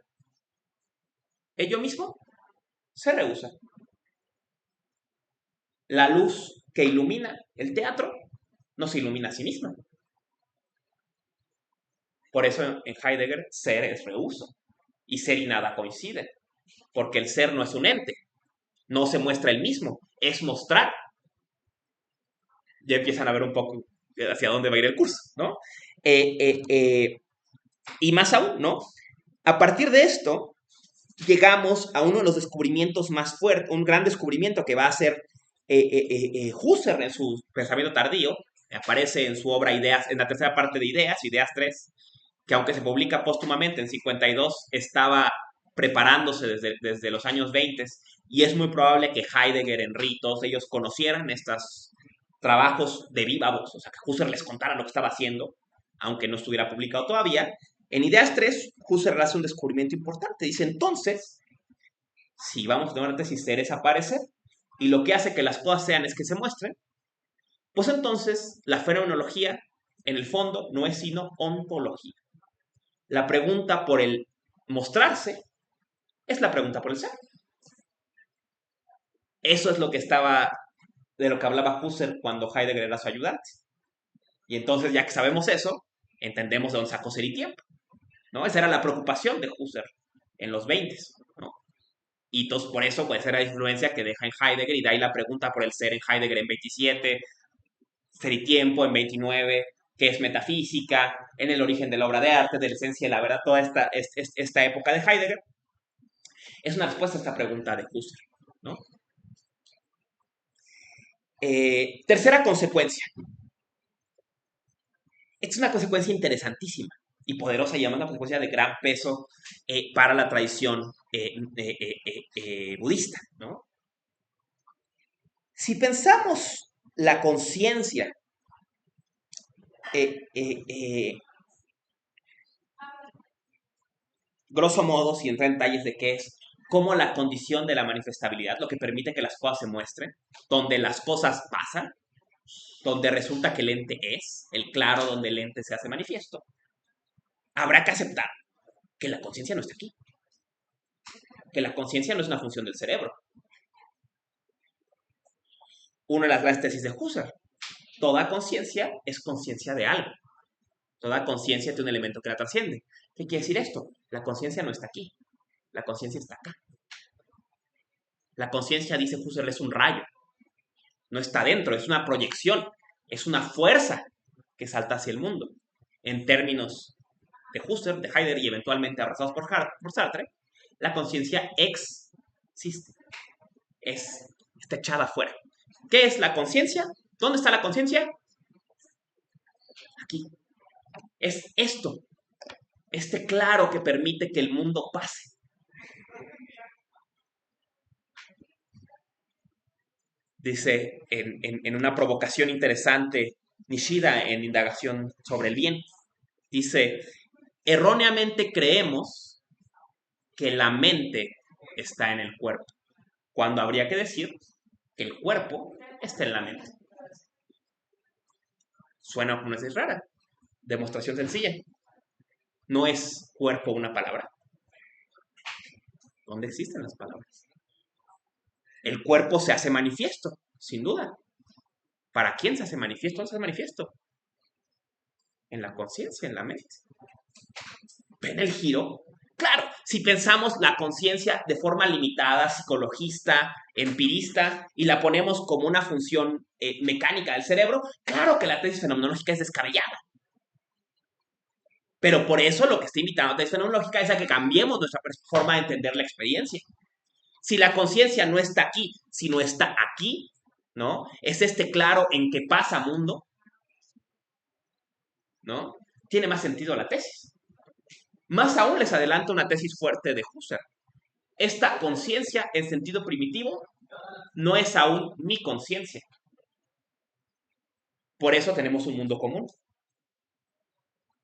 ello mismo se rehúsa. La luz que ilumina el teatro no se ilumina a sí misma. Por eso en Heidegger ser es reuso y ser y nada coinciden, porque el ser no es un ente, no se muestra el mismo, es mostrar. Ya empiezan a ver un poco hacia dónde va a ir el curso, ¿no? Y más aún, ¿no? A partir de esto, llegamos a uno de los descubrimientos más fuertes, un gran descubrimiento que va a hacer Husserl en su pensamiento tardío, aparece en su obra Ideas, en la tercera parte de Ideas, Ideas 3, que aunque se publica póstumamente en 52, estaba preparándose desde los años 20 y es muy probable que Heidegger, Henry, todos ellos conocieran estos trabajos de viva voz, o sea, que Husserl les contara lo que estaba haciendo, aunque no estuviera publicado todavía. En Ideas 3, Husserl hace un descubrimiento importante. Dice, entonces, si vamos a tomar tesis ser es aparecer, y lo que hace que las cosas sean es que se muestren, pues entonces la fenomenología, en el fondo, no es sino ontología. La pregunta por el mostrarse es la pregunta por el ser. Eso es lo que de lo que hablaba Husserl cuando Heidegger era su ayudante. Y entonces, ya que sabemos eso, entendemos de dónde sacó Ser y Tiempo, ¿no? Esa era la preocupación de Husserl en los 20, ¿no? Y entonces por eso puede ser la influencia que deja en Heidegger, y de ahí la pregunta por el ser en Heidegger en 27, Ser y Tiempo en 29, qué es metafísica, en el origen de la obra de arte, de la esencia de la verdad, toda esta época de Heidegger, es una respuesta a esta pregunta de Husserl, ¿no? Tercera consecuencia. Esta es una consecuencia interesantísima y poderosa, y además una consecuencia de gran peso para la tradición budista, ¿no? Si pensamos la conciencia grosso modo, si entra en detalles de qué es, como la condición de la manifestabilidad, lo que permite que las cosas se muestren, donde las cosas pasan, donde resulta que el ente es, el claro donde el ente se hace manifiesto, habrá que aceptar que la conciencia no está aquí, que la conciencia no es una función del cerebro. Una de las grandes tesis de Husserl, toda conciencia es conciencia de algo, toda conciencia tiene un elemento que la trasciende. ¿Qué quiere decir esto? La conciencia no está aquí, la conciencia está acá. La conciencia, dice Husserl, es un rayo, no está dentro, es una proyección, es una fuerza que salta hacia el mundo. En términos de Husserl, de Heidegger y eventualmente abrazados por Sartre, la conciencia existe, está echada afuera. ¿Qué es la conciencia? ¿Dónde está la conciencia? Aquí. Es esto, este claro que permite que el mundo pase. Dice en una provocación interesante Nishida en Indagación sobre el bien, dice, erróneamente creemos que la mente está en el cuerpo, cuando habría que decir que el cuerpo está en la mente. Suena como una tesis rara. Demostración sencilla. No es cuerpo una palabra. ¿Dónde existen las palabras? El cuerpo se hace manifiesto, sin duda. ¿Para quién se hace manifiesto? ¿Dónde se hace manifiesto? En la conciencia, en la mente. ¿Ven el giro? Claro, si pensamos la conciencia de forma limitada, psicologista, empirista, y la ponemos como una función mecánica del cerebro, claro que la tesis fenomenológica es descabellada. Pero por eso lo que está invitando a la tesis fenomenológica es a que cambiemos nuestra forma de entender la experiencia. Si la conciencia no está aquí, sino está aquí, ¿no? Es este claro en que pasa mundo, ¿no? Tiene más sentido la tesis. Más aún les adelanto una tesis fuerte de Husserl. Esta conciencia en sentido primitivo no es aún mi conciencia. Por eso tenemos un mundo común.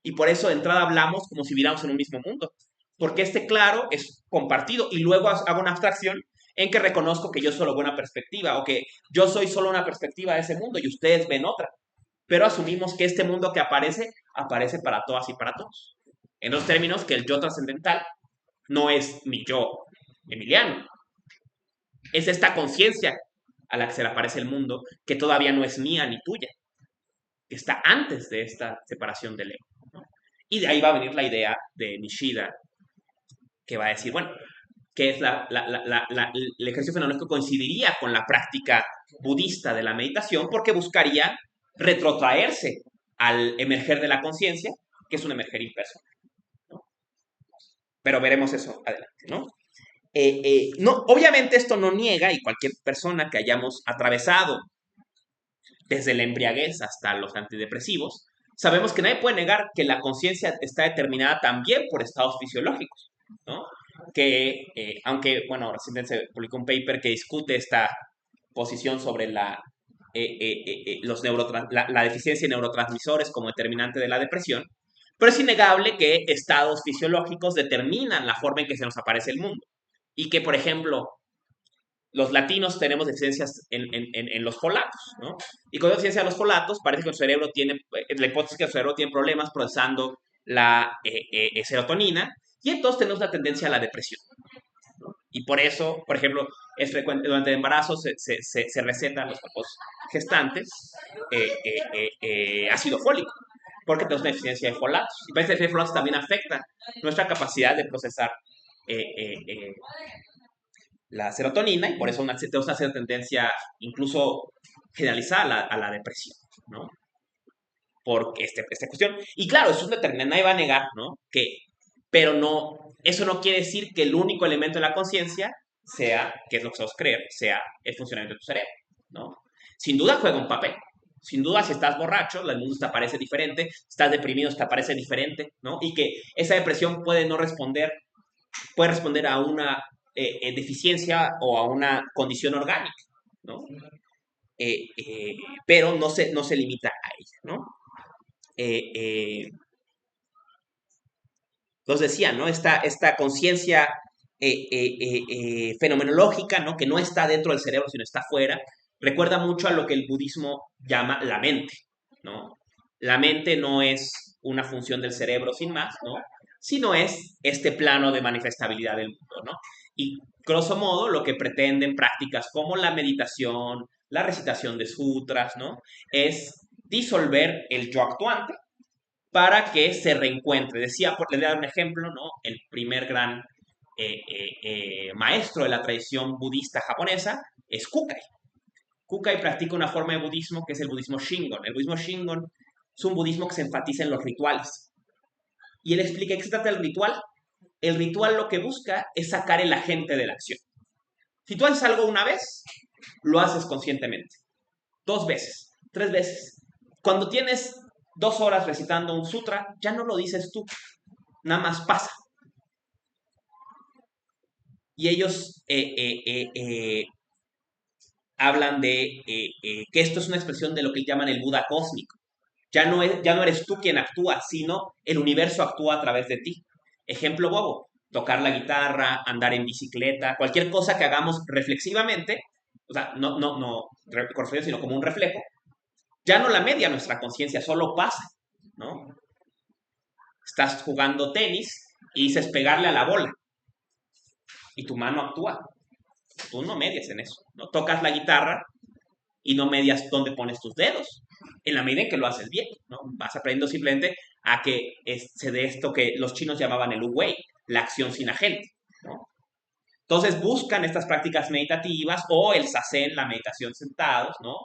Y por eso de entrada hablamos como si viviéramos en un mismo mundo. Porque este claro es compartido y luego hago una abstracción en que reconozco que yo solo veo una perspectiva o que yo soy solo una perspectiva de ese mundo y ustedes ven otra. Pero asumimos que este mundo que aparece, aparece para todas y para todos. En los términos que el yo trascendental no es mi yo Emiliano. Es esta conciencia a la que se le aparece el mundo que todavía no es mía ni tuya, que está antes de esta separación del ego, ¿no? Y de ahí va a venir la idea de Nishida, que va a decir, bueno, que es el ejercicio fenomenológico coincidiría con la práctica budista de la meditación porque buscaría retrotraerse al emerger de la conciencia, que es un emerger impersonal, ¿no? Pero veremos eso adelante, ¿no? No, obviamente esto no niega, y cualquier persona que hayamos atravesado desde la embriaguez hasta los antidepresivos, sabemos que nadie puede negar que la conciencia está determinada también por estados fisiológicos, ¿no? Que, aunque, bueno, recientemente se publicó un paper que discute esta posición sobre la deficiencia de neurotransmisores como determinante de la depresión, pero es innegable que estados fisiológicos determinan la forma en que se nos aparece el mundo. Y que, por ejemplo, los latinos tenemos deficiencias en los folatos, ¿no? Y con deficiencia de los folatos, parece que el cerebro tiene, la hipótesis que el cerebro tiene problemas procesando la serotonina, y entonces tenemos la tendencia a la depresión, ¿no? Y por eso, por ejemplo, es frecuente, durante el embarazo se recetan a los papás gestantes ácido fólico, porque tenemos una deficiencia de folatos. Y parece que la deficiencia de folatos también afecta nuestra capacidad de procesar eh, eh, eh, la serotonina, y por eso tenemos una cierta tendencia incluso generalizada a la depresión, ¿no? Por esta cuestión. Y claro, eso es determinante, nadie va a negar, ¿no? Pero no, eso no quiere decir que el único elemento de la conciencia sea, que es lo que nosotros creer, sea el funcionamiento de tu cerebro, ¿no? Sin duda juega un papel. Sin duda, si estás borracho, el mundo te parece diferente, estás deprimido, te parece diferente, ¿no? Y que esa depresión puede responder a una deficiencia o a una condición orgánica, ¿no? Pero no se limita a ella, ¿no? Los decía, ¿no? Esta conciencia fenomenológica, ¿no? Que no está dentro del cerebro, sino está fuera, recuerda mucho a lo que el budismo llama la mente, ¿no? La mente no es una función del cerebro sin más, ¿no? Sino es este plano de manifestabilidad del mundo, ¿no? Y grosso modo lo que pretenden prácticas como la meditación, la recitación de sutras, ¿no? Es disolver el yo actuante para que se reencuentre. Decía, le voy a dar un ejemplo, ¿no? El primer gran maestro de la tradición budista japonesa es Kukai. Kukai practica una forma de budismo que es el budismo Shingon. El budismo Shingon es un budismo que se enfatiza en los rituales. Y él explica qué se trata del ritual. El ritual lo que busca es sacar el agente de la acción. Si tú haces algo una vez, lo haces conscientemente. 2 veces, 3 veces. Cuando tienes 2 horas recitando un sutra, ya no lo dices tú, nada más pasa. Y ellos hablan de que esto es una expresión de lo que llaman el Buda cósmico. Ya no eres tú quien actúa, sino el universo actúa a través de ti. Ejemplo bobo, tocar la guitarra, andar en bicicleta, cualquier cosa que hagamos reflexivamente, o sea, no sino como un reflejo, Ya no la media nuestra conciencia, solo pasa, ¿no? Estás jugando tenis y dices pegarle a la bola y tu mano actúa. Tú no medias en eso, ¿no? Tocas la guitarra y no medias dónde pones tus dedos. En la medida en que lo haces bien, ¿no? Vas aprendiendo simplemente a que se dé esto que los chinos llamaban el wu-wei, la acción sin agente, ¿no? Entonces buscan estas prácticas meditativas o el zazen, la meditación sentados, ¿no?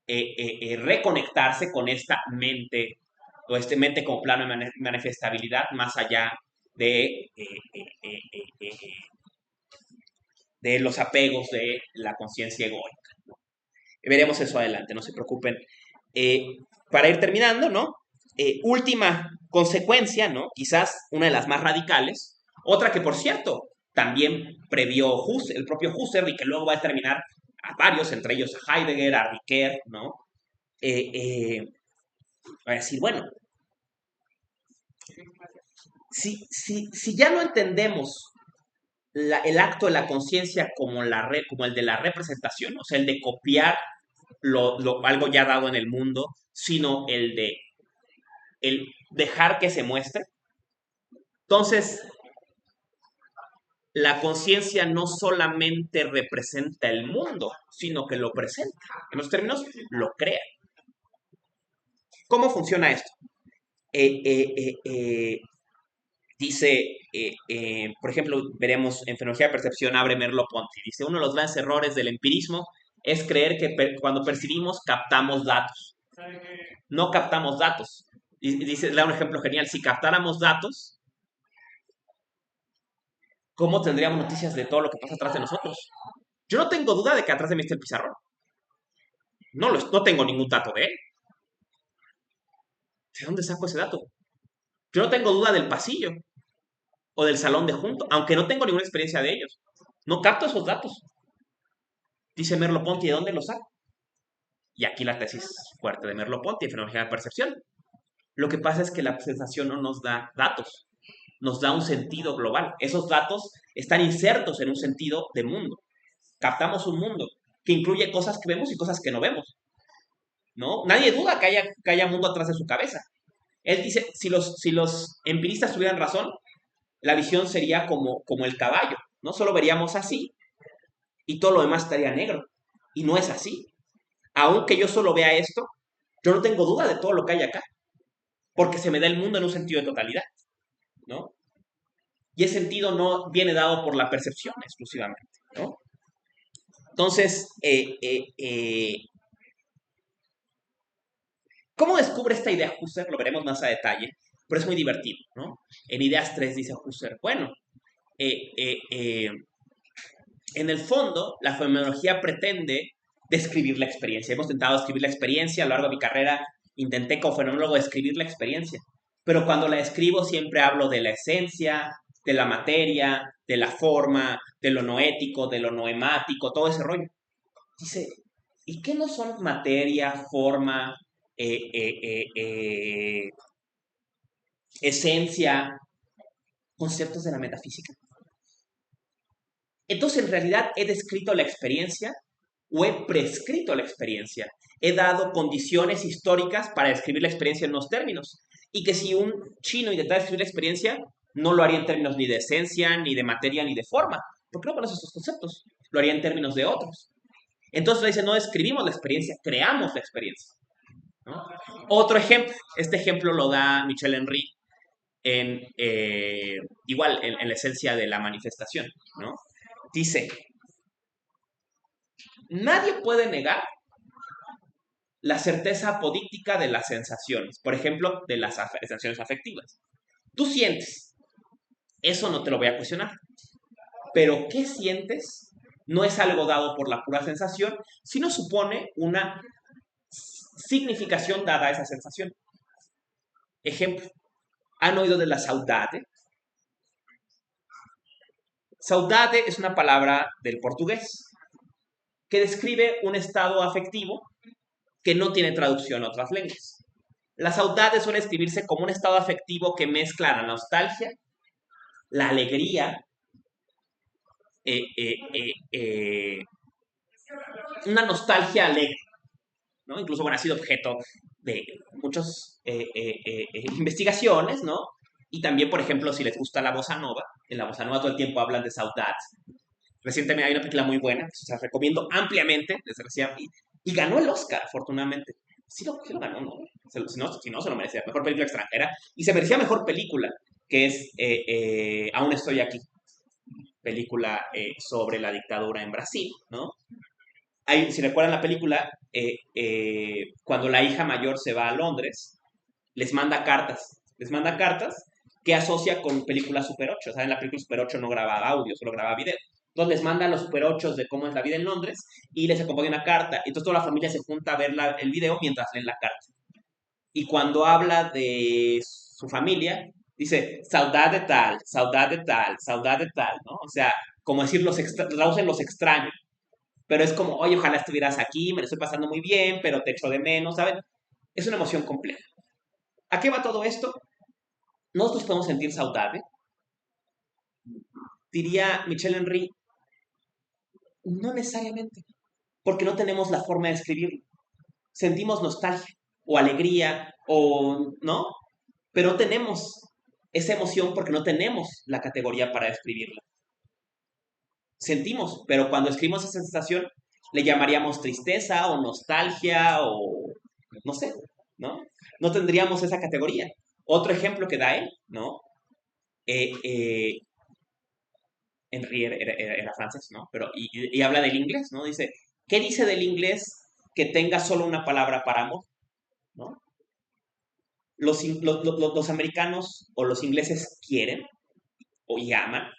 Reconectarse con esta mente o este mente como plano de manifestabilidad más allá de los apegos de la conciencia egoica. Veremos eso adelante, no se preocupen. Eh, para ir terminando, ¿no? Última consecuencia, ¿no? Quizás una de las más radicales. Otra que, por cierto, también previó el propio Husserl y que luego va a determinar a varios, entre ellos a Heidegger, a Ricoeur, ¿no? Va a decir, bueno, si ya no entendemos el acto de la conciencia como, como el de la representación, o sea, el de copiar algo ya dado en el mundo, sino el dejar que se muestre. Entonces, la conciencia no solamente representa el mundo, sino que lo presenta. En los términos, lo crea. ¿Cómo funciona esto? Dice, por ejemplo, veremos en Fenomenología de Percepción, abre Merleau-Ponty. Dice, uno de los grandes errores del empirismo es creer que cuando percibimos captamos datos. No captamos datos. Dice, da un ejemplo genial. Si captáramos datos, ¿cómo tendríamos noticias de todo lo que pasa atrás de nosotros? Yo no tengo duda de que atrás de mí está el pizarrón. No tengo ningún dato de él. ¿De dónde saco ese dato? Yo no tengo duda del pasillo o del salón de junto, aunque no tengo ninguna experiencia de ellos. No capto esos datos. Dice Merleau-Ponty, ¿de dónde los saco? Y aquí la tesis fuerte de Merleau-Ponty, en fenomenología de percepción. Lo que pasa es que la sensación no nos da datos, nos da un sentido global. Esos datos están insertos en un sentido de mundo. Captamos un mundo que incluye cosas que vemos y cosas que no vemos, ¿no? Nadie duda que haya mundo atrás de su cabeza. Él dice, si los empiristas tuvieran razón, la visión sería como el caballo, ¿no? Solo veríamos así y todo lo demás estaría negro. Y no es así. Aunque yo solo vea esto, yo no tengo duda de todo lo que hay acá, porque se me da el mundo en un sentido de totalidad, ¿no? Y ese sentido no viene dado por la percepción exclusivamente, ¿no? Entonces, ¿cómo descubre esta idea Husserl? Lo veremos más a detalle, pero es muy divertido, ¿no? En Ideas 3 dice Husserl, bueno, eh, eh, eh, en el fondo, la fenomenología pretende describir la experiencia. Hemos intentado describir la experiencia a lo largo de mi carrera. Intenté como fenomenólogo describir la experiencia. Pero cuando la escribo siempre hablo de la esencia, de la materia, de la forma, de lo noético, de lo noemático, todo ese rollo. Dice, ¿y qué no son materia, forma, eh, eh, eh, eh, esencia, conceptos de la metafísica? Entonces, en realidad, he descrito la experiencia o he prescrito la experiencia. He dado condiciones históricas para describir la experiencia en unos términos. Y que si un chino intentara describir la experiencia, no lo haría en términos ni de esencia, ni de materia, ni de forma. Porque no conoce estos conceptos. Lo haría en términos de otros. Entonces, le dice, no describimos la experiencia, creamos la experiencia, ¿no? Otro ejemplo, este ejemplo lo da Michel Henry en, igual, en la esencia de la manifestación, ¿no? Dice, nadie puede negar la certeza apodíctica de las sensaciones, por ejemplo, de las sensaciones afectivas. Tú sientes, eso no te lo voy a cuestionar, pero ¿qué sientes? No es algo dado por la pura sensación, sino supone una significación dada a esa sensación. Ejemplo, ¿han oído de la saudade? Saudade es una palabra del portugués que describe un estado afectivo que no tiene traducción a otras lenguas. La saudade suele escribirse como un estado afectivo que mezcla la nostalgia, la alegría, eh, eh, eh, una nostalgia alegre, ¿no? Incluso, bueno, ha sido objeto de muchas investigaciones, ¿no? Y también, por ejemplo, si les gusta la bossa nova, en la bossa nova todo el tiempo hablan de saudade. Recientemente hay una película muy buena, que se la recomiendo ampliamente, desde recién, y ganó el Oscar, afortunadamente. Sí lo ganó, ¿no? Si no, se lo merecía. Mejor película extranjera. Y se merecía mejor película, que es Aún estoy aquí, película sobre la dictadura en Brasil, ¿no? Si recuerdan la película, cuando la hija mayor se va a Londres, les manda cartas que asocia con película Super 8. ¿Saben? La película Super 8 no graba audio, solo graba video. Entonces les manda los Super 8 de cómo es la vida en Londres y les acompaña una carta. Entonces toda la familia se junta a ver el video mientras leen la carta. Y cuando habla de su familia, dice saudade tal, saudade tal, saudade tal, ¿no? O sea, como decir, traducen los extraños. Pero es como, oye, ojalá estuvieras aquí, me lo estoy pasando muy bien, pero te echo de menos, ¿saben? Es una emoción compleja. ¿A qué va todo esto? Nosotros podemos sentir saudade. Diría Michel Henry, no necesariamente, porque no tenemos la forma de escribirlo. Sentimos nostalgia o alegría o, ¿no? Pero no tenemos esa emoción porque no tenemos la categoría para describirla. Sentimos, pero cuando escribimos esa sensación, le llamaríamos tristeza o nostalgia o no sé, ¿no? No tendríamos esa categoría. Otro ejemplo que da él, ¿no? Eh, eh, Henry era francés, ¿no? Pero, y habla del inglés, ¿no? Dice, ¿qué dice del inglés que tenga solo una palabra para amor? ¿No? Los americanos o los ingleses quieren o llaman,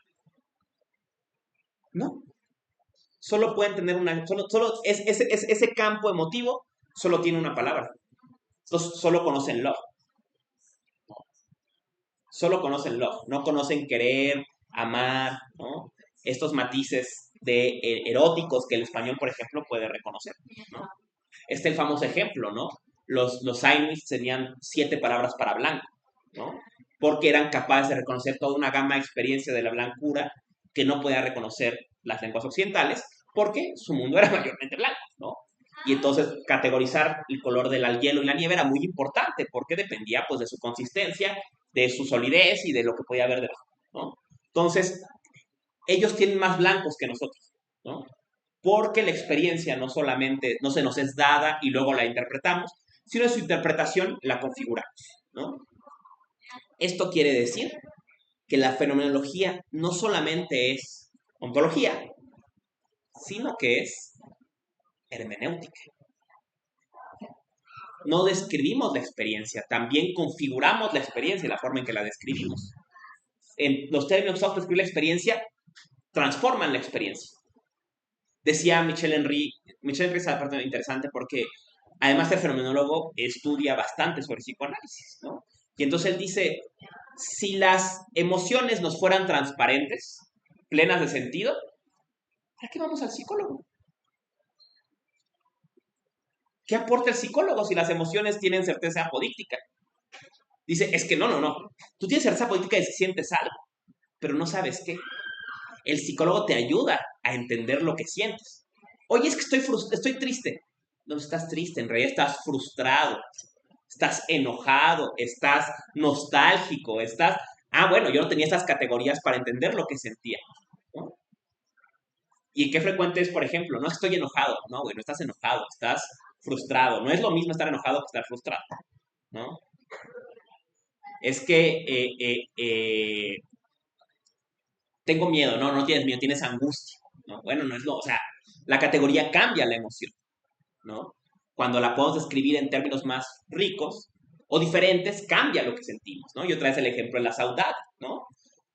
¿no? Solo pueden tener ese campo emotivo solo tiene una palabra. Solo conocen love. Solo conocen love. No conocen querer, amar, ¿no? Estos matices eróticos que el español, por ejemplo, puede reconocer, ¿no? El famoso ejemplo, ¿no? Los Ainu tenían 7 palabras para blanco, ¿no? Porque eran capaces de reconocer toda una gama de experiencia de la blancura que no podía reconocer las lenguas occidentales, porque su mundo era mayormente blanco, ¿no? Y entonces categorizar el color del hielo y la nieve era muy importante, porque dependía pues de su consistencia, de su solidez y de lo que podía haber debajo, ¿no? Entonces, ellos tienen más blancos que nosotros, ¿no? Porque la experiencia no solamente no se nos es dada y luego la interpretamos, sino en su interpretación la configuramos, ¿no? Esto quiere decir que la fenomenología no solamente es ontología, sino que es hermenéutica. No describimos la experiencia, también configuramos la experiencia y la forma en que la describimos. En los términos usados para describir la experiencia, transforman la experiencia. Decía Michel Henry es una parte interesante porque además el fenomenólogo estudia bastante sobre psicoanálisis, ¿no? Y entonces él dice, si las emociones nos fueran transparentes, plenas de sentido, ¿para qué vamos al psicólogo? ¿Qué aporta el psicólogo si las emociones tienen certeza apodíctica? Dice, es que no. Tú tienes certeza apodíctica de si sientes algo, pero no sabes qué. El psicólogo te ayuda a entender lo que sientes. Oye, es que estoy triste. No estás triste, en realidad estás frustrado, estás enojado, estás nostálgico, estás... Ah, bueno, yo no tenía estas categorías para entender lo que sentía, ¿no? ¿Y qué frecuente es, por ejemplo? No estoy enojado, no, güey, no estás enojado, estás frustrado. No es lo mismo estar enojado que estar frustrado, ¿no? Es que tengo miedo, no tienes miedo, tienes angustia, ¿no? Bueno, no es lo, o sea, la categoría cambia la emoción, ¿no? Cuando la podemos describir en términos más ricos o diferentes, cambia lo que sentimos, ¿no? Y otra vez el ejemplo de la saudade, ¿no?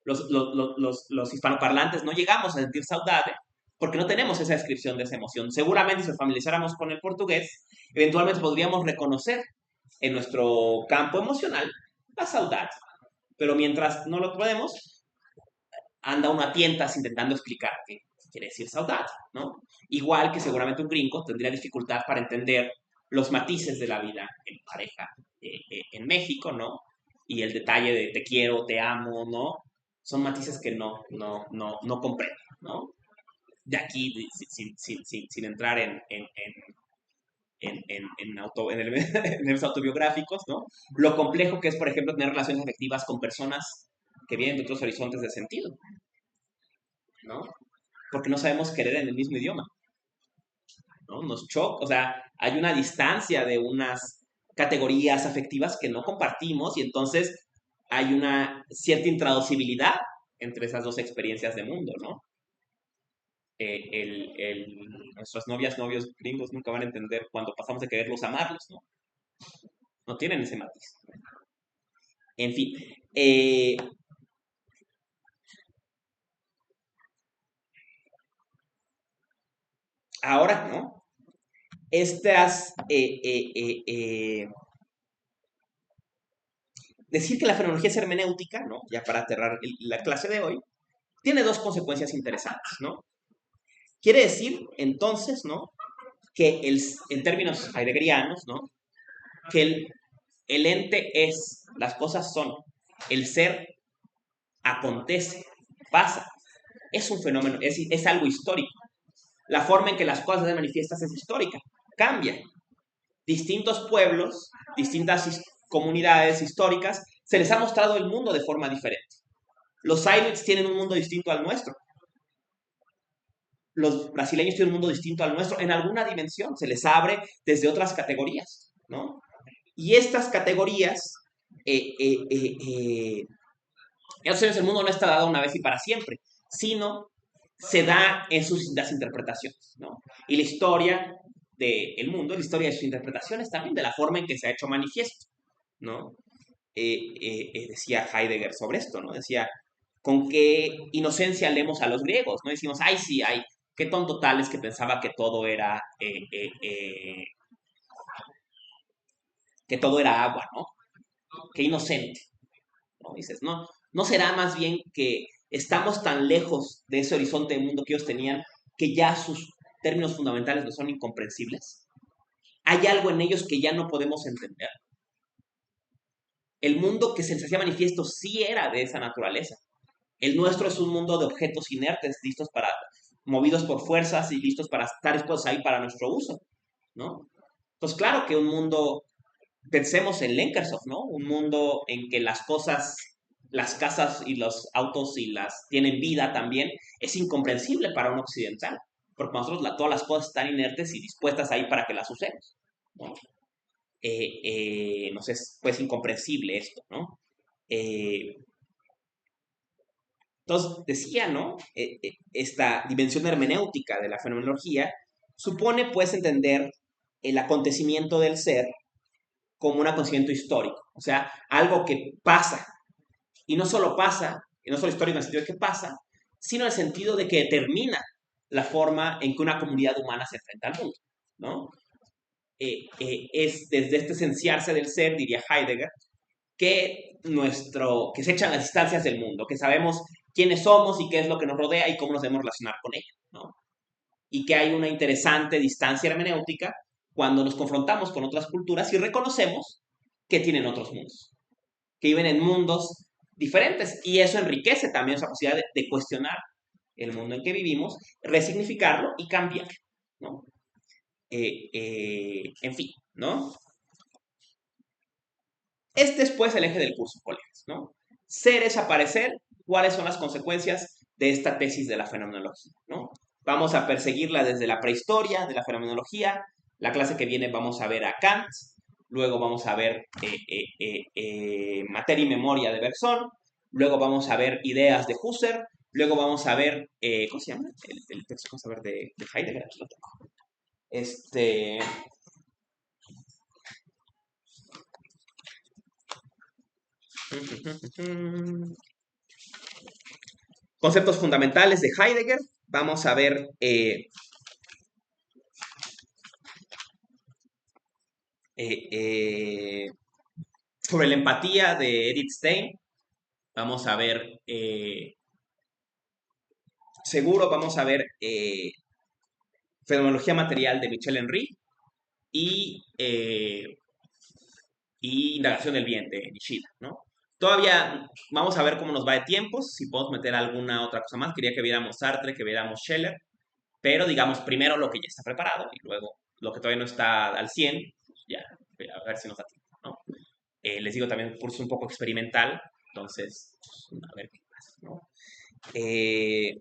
Los hispanoparlantes no llegamos a sentir saudade porque no tenemos esa descripción de esa emoción. Seguramente si nos familiarizáramos con el portugués, eventualmente podríamos reconocer en nuestro campo emocional la saudade. Pero mientras no lo podemos, anda uno a tientas intentando explicar qué quiere decir saudade, ¿no? Igual que seguramente un gringo tendría dificultad para entender los matices de la vida en pareja en México, ¿no? Y el detalle de te quiero, te amo, ¿no? Son matices que no comprendo, ¿no? De aquí, sin entrar en los autobiográficos, ¿no? Lo complejo que es, por ejemplo, tener relaciones afectivas con personas que vienen de otros horizontes de sentido, ¿no? Porque no sabemos querer en el mismo idioma, ¿no? Nos choca, o sea, hay una distancia de unas categorías afectivas que no compartimos y entonces hay una cierta intraducibilidad entre esas dos experiencias de mundo, ¿no? Nuestras novias, novios gringos nunca van a entender cuando pasamos de quererlos a amarlos, ¿no? No tienen ese matiz. En fin, ahora, ¿no? Estas, decir que la fenomenología es hermenéutica, ¿no? Ya para aterrar la clase de hoy, tiene dos consecuencias interesantes, ¿no? Quiere decir, entonces, ¿no? Que en términos heideggerianos, ¿no? Que el ente es, las cosas son, el ser acontece, pasa, es un fenómeno, es algo histórico. La forma en que las cosas se manifiestan es histórica, cambia. Distintos pueblos, distintas comunidades históricas, se les ha mostrado el mundo de forma diferente. Los Inuits tienen un mundo distinto al nuestro. Los brasileños tienen un mundo distinto al nuestro en alguna dimensión, se les abre desde otras categorías, ¿no? Y estas categorías, entonces el mundo no está dado una vez y para siempre, sino se da en sus distintas interpretaciones, ¿no? Y la historia del mundo, la historia de sus interpretaciones también, de la forma en que se ha hecho manifiesto, ¿no? Decía Heidegger sobre esto, ¿no? Decía, con qué inocencia leemos a los griegos, ¿no? Decimos, ay, sí, ay, qué tonto tal es que pensaba que todo era agua, ¿no? Qué inocente, ¿no? Dices, no, ¿no será más bien que estamos tan lejos de ese horizonte de mundo que ellos tenían que ya sus términos fundamentales no son incomprensibles? ¿Hay algo en ellos que ya no podemos entender? El mundo que se les hacía manifiesto sí era de esa naturaleza. El nuestro es un mundo de objetos inertes, listos para, movidos por fuerzas y listos para estar expuestos ahí para nuestro uso, ¿no? Pues claro que un mundo, pensemos en Lenkersoft, ¿no? Un mundo en que las cosas, las casas y los autos y las tienen vida también, es incomprensible para un occidental, porque para nosotros todas las cosas están inertes y dispuestas ahí para que las usemos, ¿no? No sé, pues incomprensible esto, ¿no? Eh, entonces, decía, ¿no? Esta dimensión hermenéutica de la fenomenología supone, pues, entender el acontecimiento del ser como un acontecimiento histórico, o sea, algo que pasa, y no solo pasa, y no solo histórico en el sentido de que pasa, sino en el sentido de que determina la forma en que una comunidad humana se enfrenta al mundo, ¿no? Es desde este esenciarse del ser, diría Heidegger, que se echan las distancias del mundo, que sabemos quiénes somos y qué es lo que nos rodea y cómo nos debemos relacionar con ello, ¿no? Y que hay una interesante distancia hermenéutica cuando nos confrontamos con otras culturas y reconocemos que tienen otros mundos, que viven en mundos diferentes. Y eso enriquece también esa posibilidad de cuestionar el mundo en que vivimos, resignificarlo y cambiar, ¿no? En fin, ¿no? Este es pues el eje del curso, colegas, ¿no? Ser es aparecer, cuáles son las consecuencias de esta tesis de la fenomenología, ¿no? Vamos a perseguirla desde la prehistoria de la fenomenología. La clase que viene vamos a ver a Kant, luego vamos a ver materia y memoria de Bergson, luego vamos a ver ideas de Husserl, luego vamos a ver, ¿cómo se llama? El texto, vamos a ver de Heidegger, aquí lo tengo. Conceptos fundamentales de Heidegger. Vamos a ver sobre la empatía de Edith Stein. Vamos a ver, seguro vamos a ver fenomenología material de Michel Henry y indagación del bien de Nishida, ¿no? Todavía vamos a ver cómo nos va de tiempos, si podemos meter alguna otra cosa más. Quería que viéramos Sartre, que viéramos Scheller, pero digamos primero lo que ya está preparado y luego lo que todavía no está al 100, pues ya, a ver si nos da tiempo, ¿no? Les digo también un curso un poco experimental, entonces, pues, a ver qué pasa, ¿no? Eh,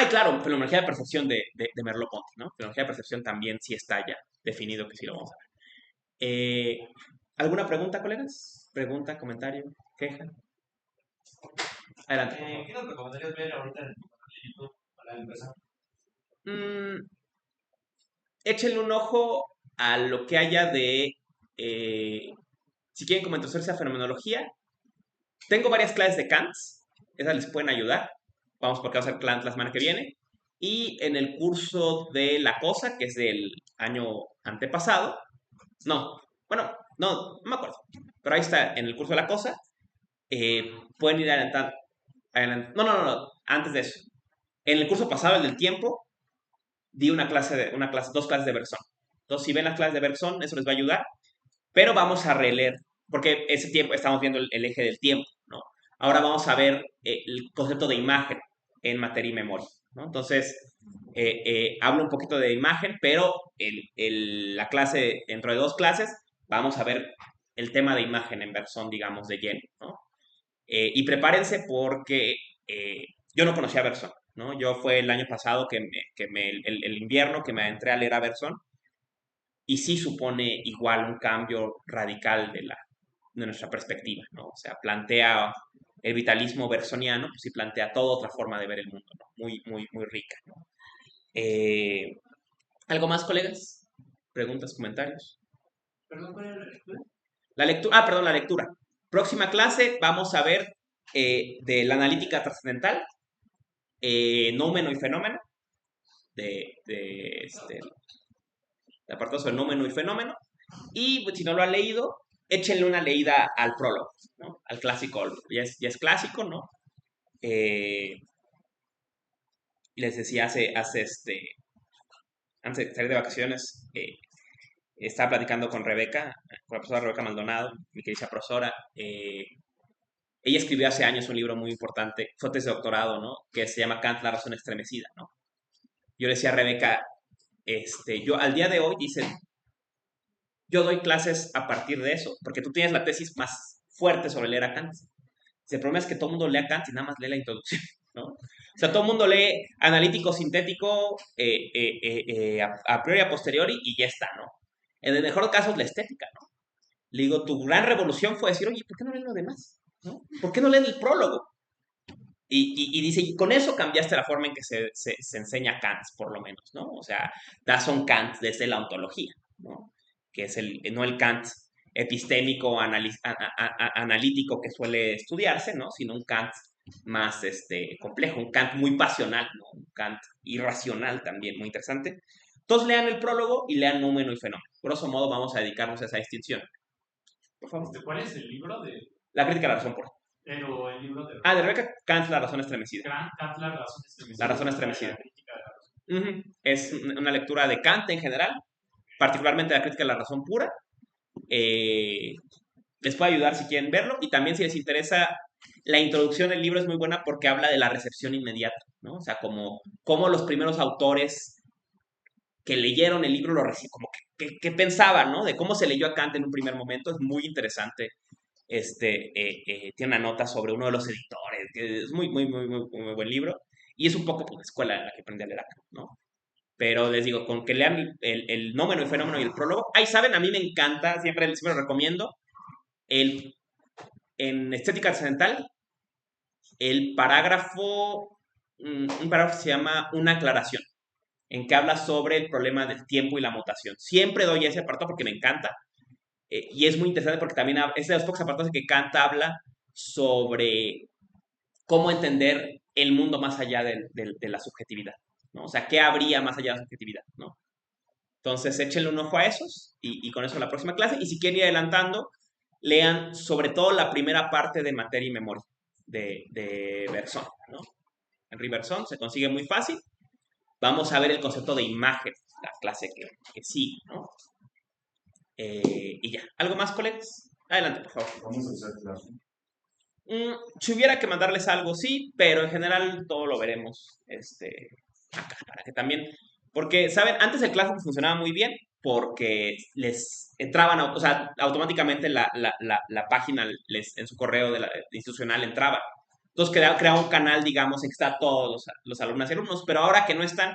claro, fenomenología de percepción de Merleau-Ponty, ¿no? Fenomenología de percepción también sí está ya definido que sí lo vamos a ver. ¿Alguna pregunta, colegas? ¿Pregunta, comentario, queja? Adelante, por favor. ¿Qué nos recomendarías ver ahorita en el YouTube para empezar? Mm, Échenle un ojo a lo que haya de, eh, si quieren como introducirse a fenomenología. Tengo varias clases de Kant, esas les pueden ayudar. Vamos porque va a ser Kant la semana que viene. Y en el curso de la cosa, que es del año antepasado, no, bueno, no me acuerdo, pero ahí está, en el curso de la cosa, pueden ir adelantando, no, antes de eso. En el curso pasado, el del tiempo, di dos clases de Bergson. Entonces, si ven las clases de Bergson, eso les va a ayudar. Pero vamos a releer, porque ese tiempo, estamos viendo el eje del tiempo, ¿no? Ahora vamos a ver el concepto de imagen en materia y memoria, ¿no? Entonces, hablo un poquito de imagen, pero la clase, dentro de 2 clases, vamos a ver el tema de imagen en Bergson, digamos, de lleno, ¿no? Y prepárense porque yo no conocía a Bergson, ¿no? Yo fue el año pasado el invierno que me entré a leer a Bergson y sí supone igual un cambio radical de nuestra perspectiva, ¿no? O sea, plantea el vitalismo bersoniano, pues sí plantea toda otra forma de ver el mundo, ¿no? Muy, muy, muy rica, ¿no? Eh, ¿Algo más, colegas? ¿Preguntas, comentarios? Perdón, ¿cuál era la lectura? Perdón, la lectura. Próxima clase vamos a ver de la analítica trascendental, nómeno y fenómeno, de apartados sobre nómeno y fenómeno. Y pues, si no lo han leído, échenle una leída al prólogo, ¿no? Al clásico. Ya es clásico, ¿no? Les decía antes de salir de vacaciones, estaba platicando con Rebeca, con la profesora Rebeca Maldonado, mi querida profesora. Ella escribió hace años un libro muy importante, fue tesis de doctorado, ¿no? Que se llama Kant, la razón estremecida, ¿no? Yo le decía a Rebeca, yo al día de hoy, dice, yo doy clases a partir de eso, porque tú tienes la tesis más fuerte sobre leer a Kant. El problema es que todo el mundo lee a Kant y nada más lee la introducción, ¿no? O sea, todo el mundo lee analítico, sintético, a priori, a posteriori y ya está, ¿no? En el mejor caso es la estética, ¿no? Le digo, tu gran revolución fue decir, oye, ¿por qué no leen lo demás? ¿No? ¿Por qué no leen el prólogo? Y dice, y con eso cambiaste la forma en que se enseña Kant, por lo menos, ¿no? O sea, das un Kant desde la ontología, ¿no? Que es no el Kant epistémico, analítico que suele estudiarse, ¿no? Sino un Kant más complejo, un Kant muy pasional, ¿no? Un Kant irracional también, muy interesante. Entonces lean el prólogo y lean númeno y fenómeno. Grosso modo vamos a dedicarnos a esa distinción. Por favor. ¿Cuál es el libro de...? La crítica a la razón pura. Pero el libro de... De Rebeca Kant, la razón estremecida. Kant, la razón estremecida. La razón estremecida. La crítica de la razón. Es una lectura de Kant en general, particularmente la crítica a la razón pura. Les puede ayudar si quieren verlo y también si les interesa, la introducción del libro es muy buena porque habla de la recepción inmediata, ¿no? O sea, como los primeros autores que leyeron el libro lo reciben, como que pensaban, ¿no? De cómo se leyó a Kant en un primer momento, es muy interesante. Tiene una nota sobre uno de los editores, que es muy, muy, muy, muy, muy buen libro. Y es un poco pues, la escuela en la que aprendí a leer a Kant, ¿no? Pero les digo, con que lean el nómeno, el fenómeno y el prólogo. Ahí saben, a mí me encanta, siempre lo recomiendo. En Estética Trascendental, el parágrafo, un parágrafo que se llama Una aclaración, en que habla sobre el problema del tiempo y la mutación. Siempre doy ese apartado porque me encanta. Y es muy interesante porque también es de los pocos apartados en que Kant habla sobre cómo entender el mundo más allá de la subjetividad, ¿no? O sea, ¿qué habría más allá de la subjetividad, ¿no? Entonces, échenle un ojo a esos y con eso la próxima clase. Y si quieren ir adelantando, lean sobre todo la primera parte de materia y memoria de Bergson, ¿no? Henri Bergson se consigue muy fácil. Vamos a ver el concepto de imagen, la clase que sí, ¿no? Y ya. ¿Algo más, colegas? Adelante, por favor. Vamos a hacer clase. Si hubiera que mandarles algo, sí, pero en general todo lo veremos acá, para que también Porque, ¿saben? Antes el Classroom funcionaba muy bien porque les entraban, o sea, automáticamente la página en su correo institucional entraba. Entonces crea un canal, digamos, en que está todos los alumnos y alumnos, pero ahora que no están,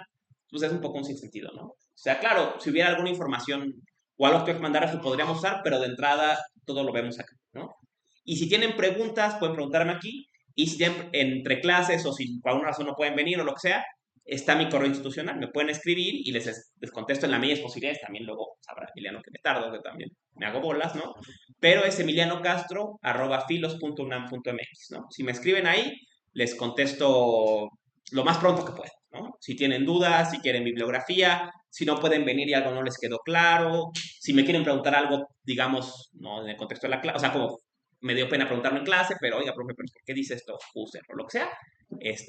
pues es un poco un sinsentido, ¿no? O sea, claro, si hubiera alguna información o algo que mandaras, lo podríamos usar, pero de entrada todo lo vemos acá, ¿no? Y si tienen preguntas, pueden preguntarme aquí. Y si tienen entre clases o si por alguna razón no pueden venir o lo que sea, está mi correo institucional. Me pueden escribir y les contesto en la medida de posibilidades. También luego sabrá Emiliano que me tardo, que también me hago bolas, ¿no? Pero es emilianocastro@filos.unam.mx, ¿no? Si me escriben ahí, les contesto lo más pronto que puedan, ¿no? Si tienen dudas, si quieren bibliografía, si no pueden venir y algo no les quedó claro, si me quieren preguntar algo, digamos, no en el contexto de la clase, o sea, como me dio pena preguntarlo en clase, pero oiga, profe, ¿pero por qué dice esto user o lo que sea?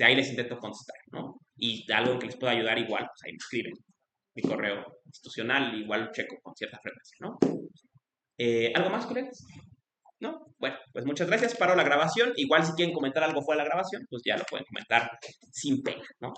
Ahí les intento contestar, ¿no? Y algo que les pueda ayudar igual, pues ahí me escriben. Mi correo institucional igual checo con cierta frecuencia, ¿no? ¿Algo más, colegas? ¿No? Bueno, pues muchas gracias. Paro la grabación. Igual si quieren comentar algo fuera de la grabación, pues ya lo pueden comentar sin pena, ¿no?